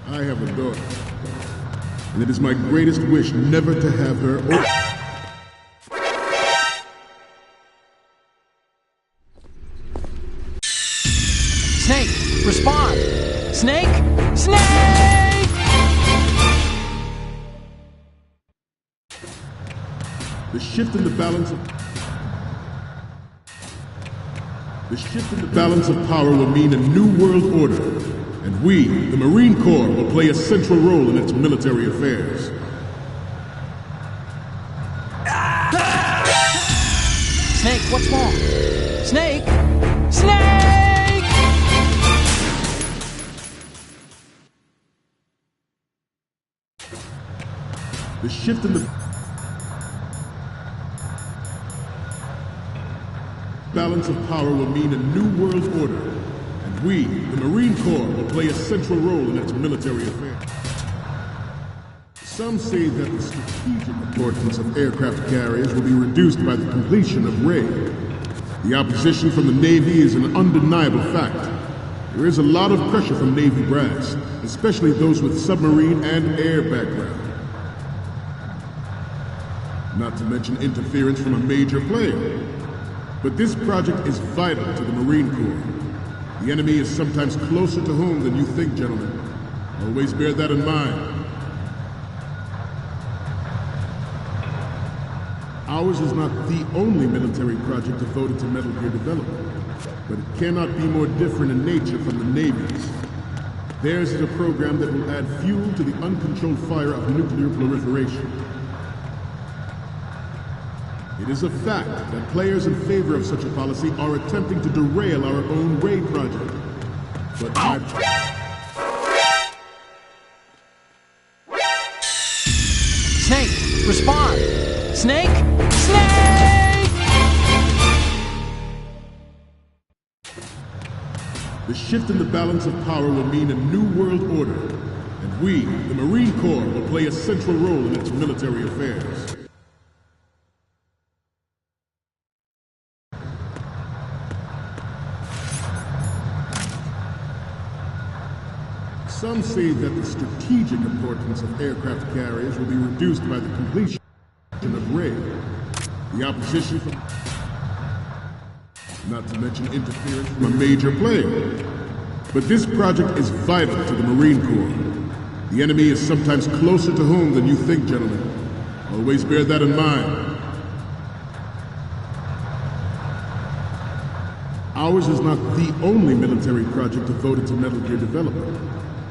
I have a daughter, and it is my greatest wish never to have her Snake, respond! Snake! Snake! The shift in the balance of power will mean a new world order, and we, the Marine Corps, will play a central role in its military affairs. Snake, what's wrong? Snake! Snake! The shift in the balance of power will mean a new world order, and we, the Marine Corps, will play a central role in its military affairs. Some say that the strategic importance of aircraft carriers will be reduced by the completion of Ray. The opposition from the Navy is an undeniable fact. There is a lot of pressure from Navy brass, especially those with submarine and air background. Not to mention interference from a major player. But this project is vital to the Marine Corps. The enemy is sometimes closer to home than you think, gentlemen. Always bear that in mind. Ours is not the only military project devoted to Metal Gear development, but it cannot be more different in nature from the Navy's. Theirs is a program that will add fuel to the uncontrolled fire of nuclear proliferation. It is a fact that players in favor of such a policy are attempting to derail our own Ray project. But Snake, respond! Snake! Snake! The shift in the balance of power will mean a new world order, and we, the Marine Corps, will play a central role in its military affairs. Some say that the strategic importance of aircraft carriers will be reduced by the completion of Ray. The opposition from... Not to mention interference from a major player. But this project is vital to the Marine Corps. The enemy is sometimes closer to home than you think, gentlemen. Always bear that in mind. Ours is not the only military project devoted to Metal Gear development,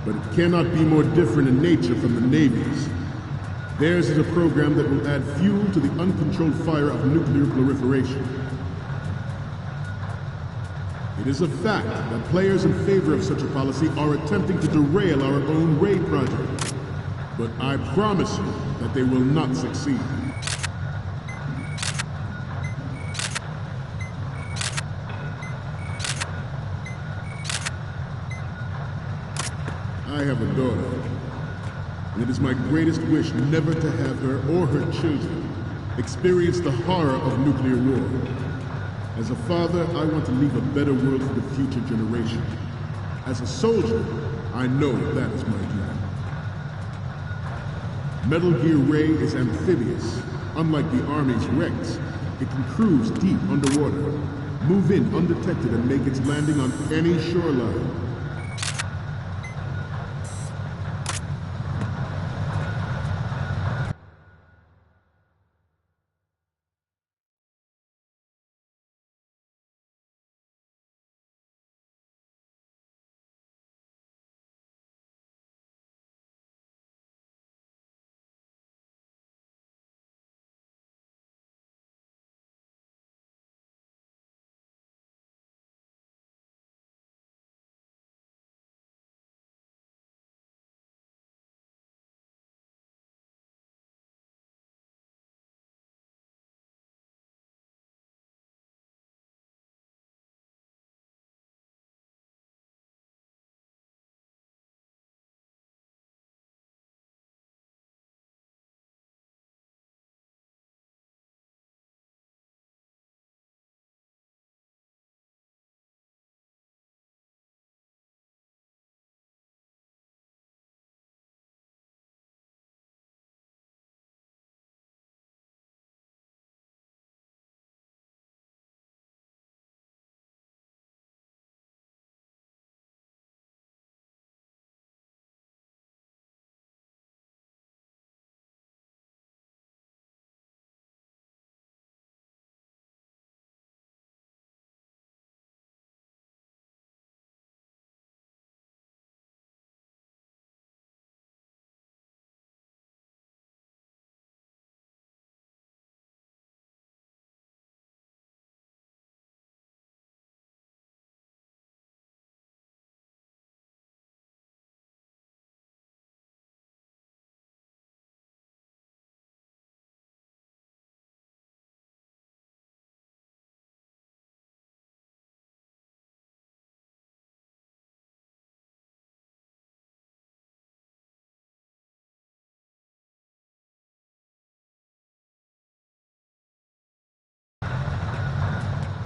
but it cannot be more different in nature from the Navy's. Theirs is a program that will add fuel to the uncontrolled fire of nuclear proliferation. It is a fact that players in favor of such a policy are attempting to derail our own Ray project. But I promise you that they will not succeed. I have a daughter, and it is my greatest wish never to have her or her children experience the horror of nuclear war. As a father, I want to leave a better world for the future generation. As a soldier, I know that is my duty. Metal Gear Ray is amphibious. Unlike the Army's Rex, it can cruise deep underwater, move in undetected, and make its landing on any shoreline.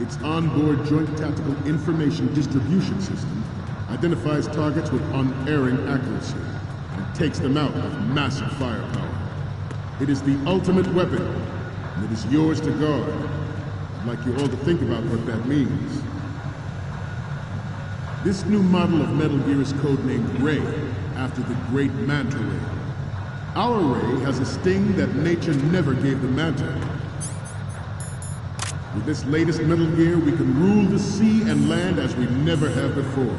Its onboard Joint Tactical Information Distribution System identifies targets with unerring accuracy and takes them out with massive firepower. It is the ultimate weapon, and it is yours to guard. I'd like you all to think about what that means. This new model of Metal Gear is codenamed Ray, after the great Manta Ray. Our Ray has a sting that nature never gave the Manta. With this latest Metal Gear, we can rule the sea and land as we never have before.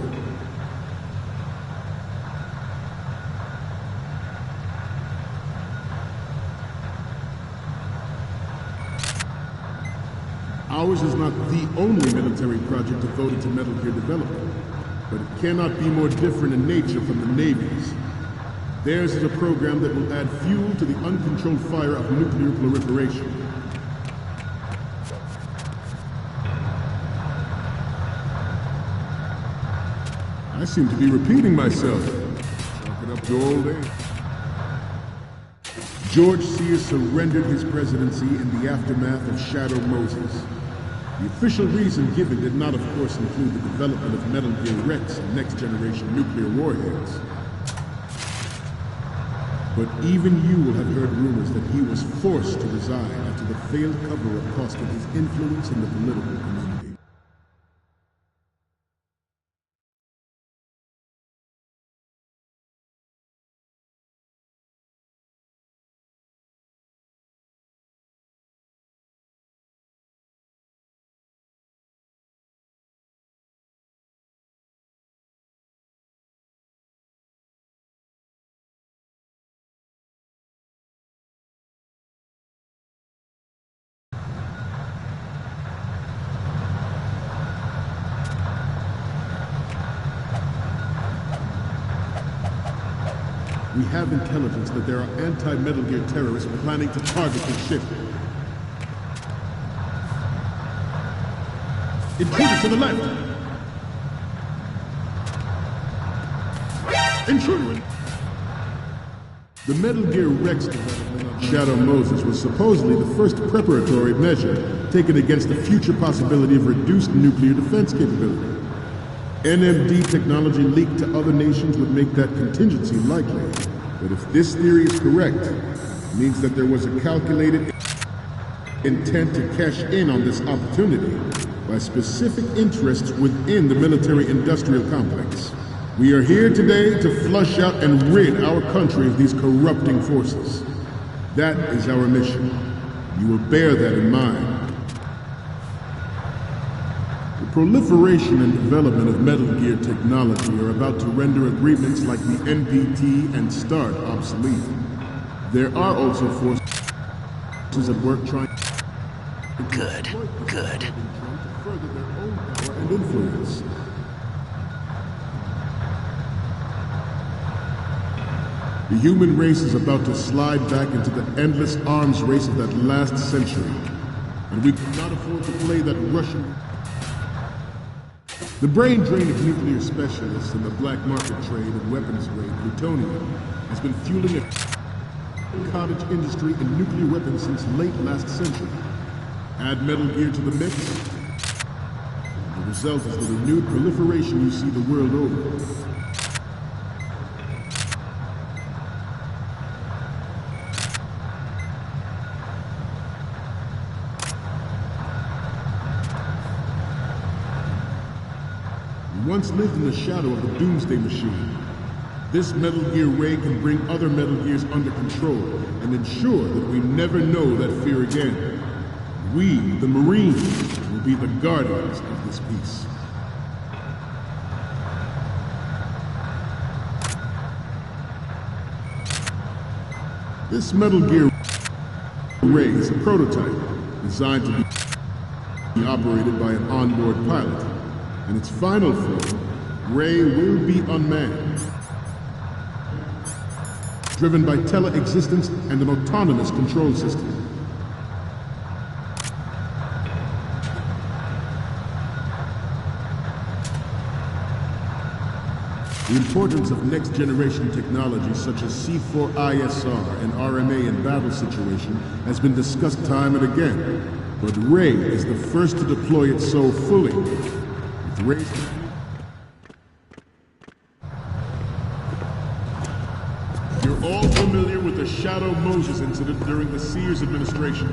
Ours is not the only military project devoted to Metal Gear development, but it cannot be more different in nature from the Navy's. Theirs is a program that will add fuel to the uncontrolled fire of nuclear proliferation. I seem to be repeating myself. Chalk it up to old age. George Sears surrendered his presidency in the aftermath of Shadow Moses. The official reason given did not, of course, include the development of Metal Gear Rex and next-generation nuclear warheads. But even you will have heard rumors that he was forced to resign after the failed cover-up cost him his influence in the political community. We have intelligence that there are anti-Metal Gear terrorists planning to target the ship. Intruder to the left! Intruder! The Metal Gear Rex development on Shadow Moses was supposedly the first preparatory measure taken against the future possibility of reduced nuclear defense capability. NMD technology leaked to other nations would make that contingency likely. But if this theory is correct, it means that there was a calculated intent to cash in on this opportunity by specific interests within the military-industrial complex. We are here today to flush out and rid our country of these corrupting forces. That is our mission. You will bear that in mind. The proliferation and development of Metal Gear technology are about to render agreements like the NPT and START obsolete. There are also forces at work trying Good. to further their own power and influence. The human race is about to slide back into the endless arms race of that last century, and we cannot afford to play that Russian. The brain drain of nuclear specialists and the black market trade in weapons-grade plutonium has been fueling a cottage industry in nuclear weapons since late last century. Add Metal Gear to the mix, and the result is the renewed proliferation you see the world over. Once lived in the shadow of the Doomsday Machine. This Metal Gear Ray can bring other Metal Gears under control and ensure that we never know that fear again. We, the Marines, will be the guardians of this peace. This Metal Gear Ray is a prototype designed to be operated by an onboard pilot. In its final form, Ray will be unmanned, driven by tele-existence and an autonomous control system. The importance of next-generation technology such as C4ISR and RMA in battle situation has been discussed time and again. but Ray is the first to deploy it so fully. With Ray's... You're all familiar with the Shadow Moses incident during the Sears administration.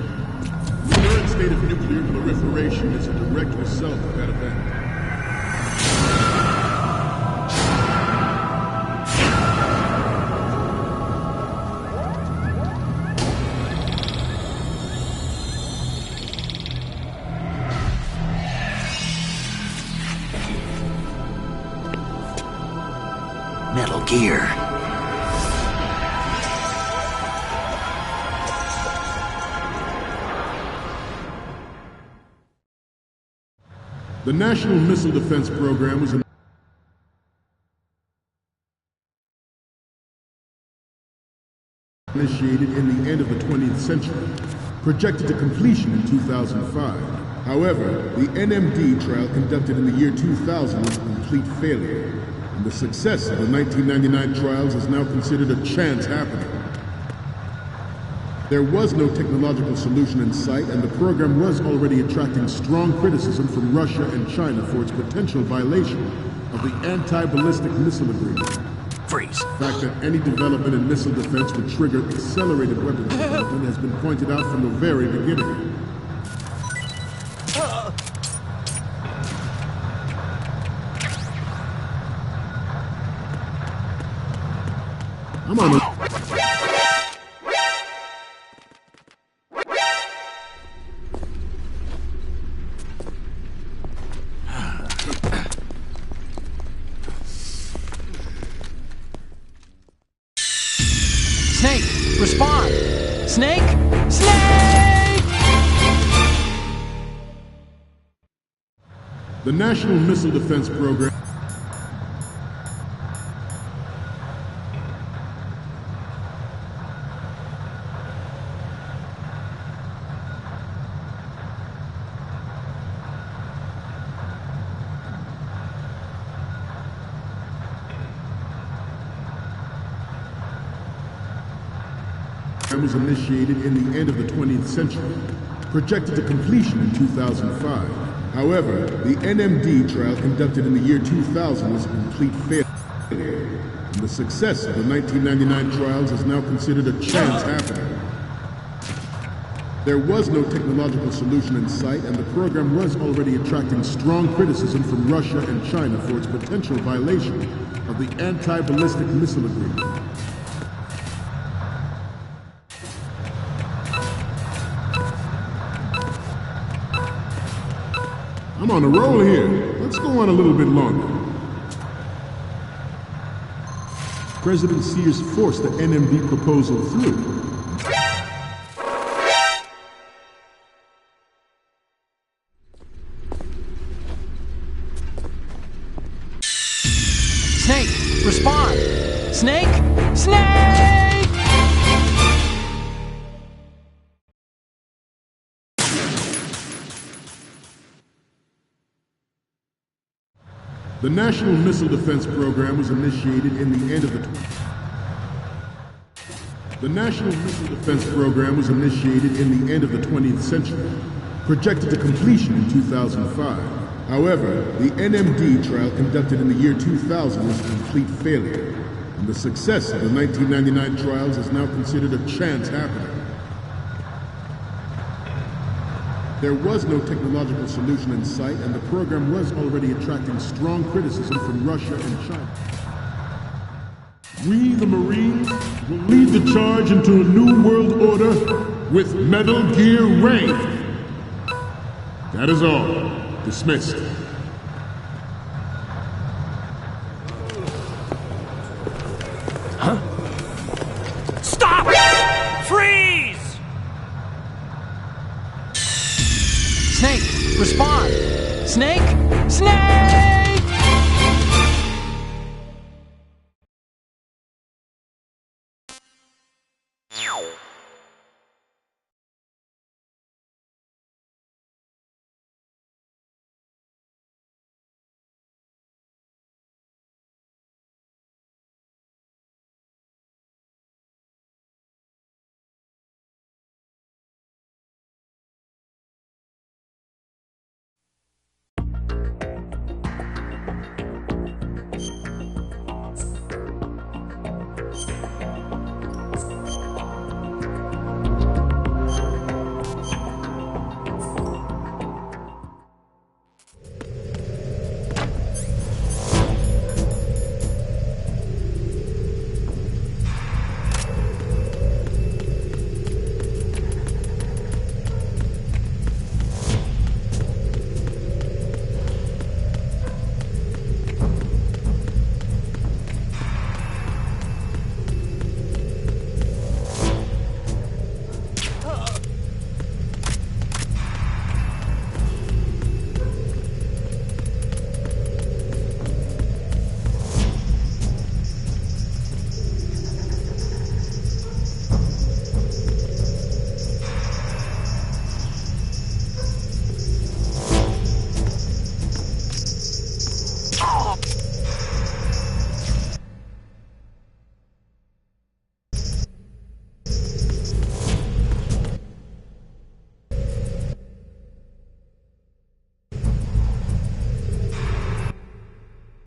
The current state of nuclear proliferation is a direct result of that event. Metal Gear. The National Missile Defense Program was initiated in the end of the 20th century, projected to completion in 2005. However, the NMD trial conducted in the year 2000 was a complete failure, and the success of the 1999 trials is now considered a chance happening. There was no technological solution in sight, and the program was already attracting strong criticism from Russia and China for its potential violation of the Anti-Ballistic Missile Agreement. Freeze. The fact that any development in missile defense would trigger accelerated weapons development has been pointed out from the very beginning. I'm on a... Snake, respond! Snake? Snake! The National Missile Defense Program was initiated in the end of the 20th century, projected to completion in 2005. However, the NMD trial conducted in the year 2000 was a complete failure, and the success of the 1999 trials is now considered a chance happening. There was no technological solution in sight, and the program was already attracting strong criticism from Russia and China for its potential violation of the Anti-Ballistic Missile Agreement. I'm on a roll here. Let's go on a little bit longer. President Sears forced the NMD proposal through. Snake, respond! Snake? Snake! The National Missile Defense Program was initiated in the end of the... The National Missile Defense Program was initiated in the end of the 20th century, projected to completion in 2005. However, the NMD trial conducted in the year 2000 was a complete failure, and the success of the 1999 trials is now considered a chance happening. There was no technological solution in sight, and the program was already attracting strong criticism from Russia and China. We, the Marines, will lead the charge into a new world order with Metal Gear Ray. That is all. Dismissed.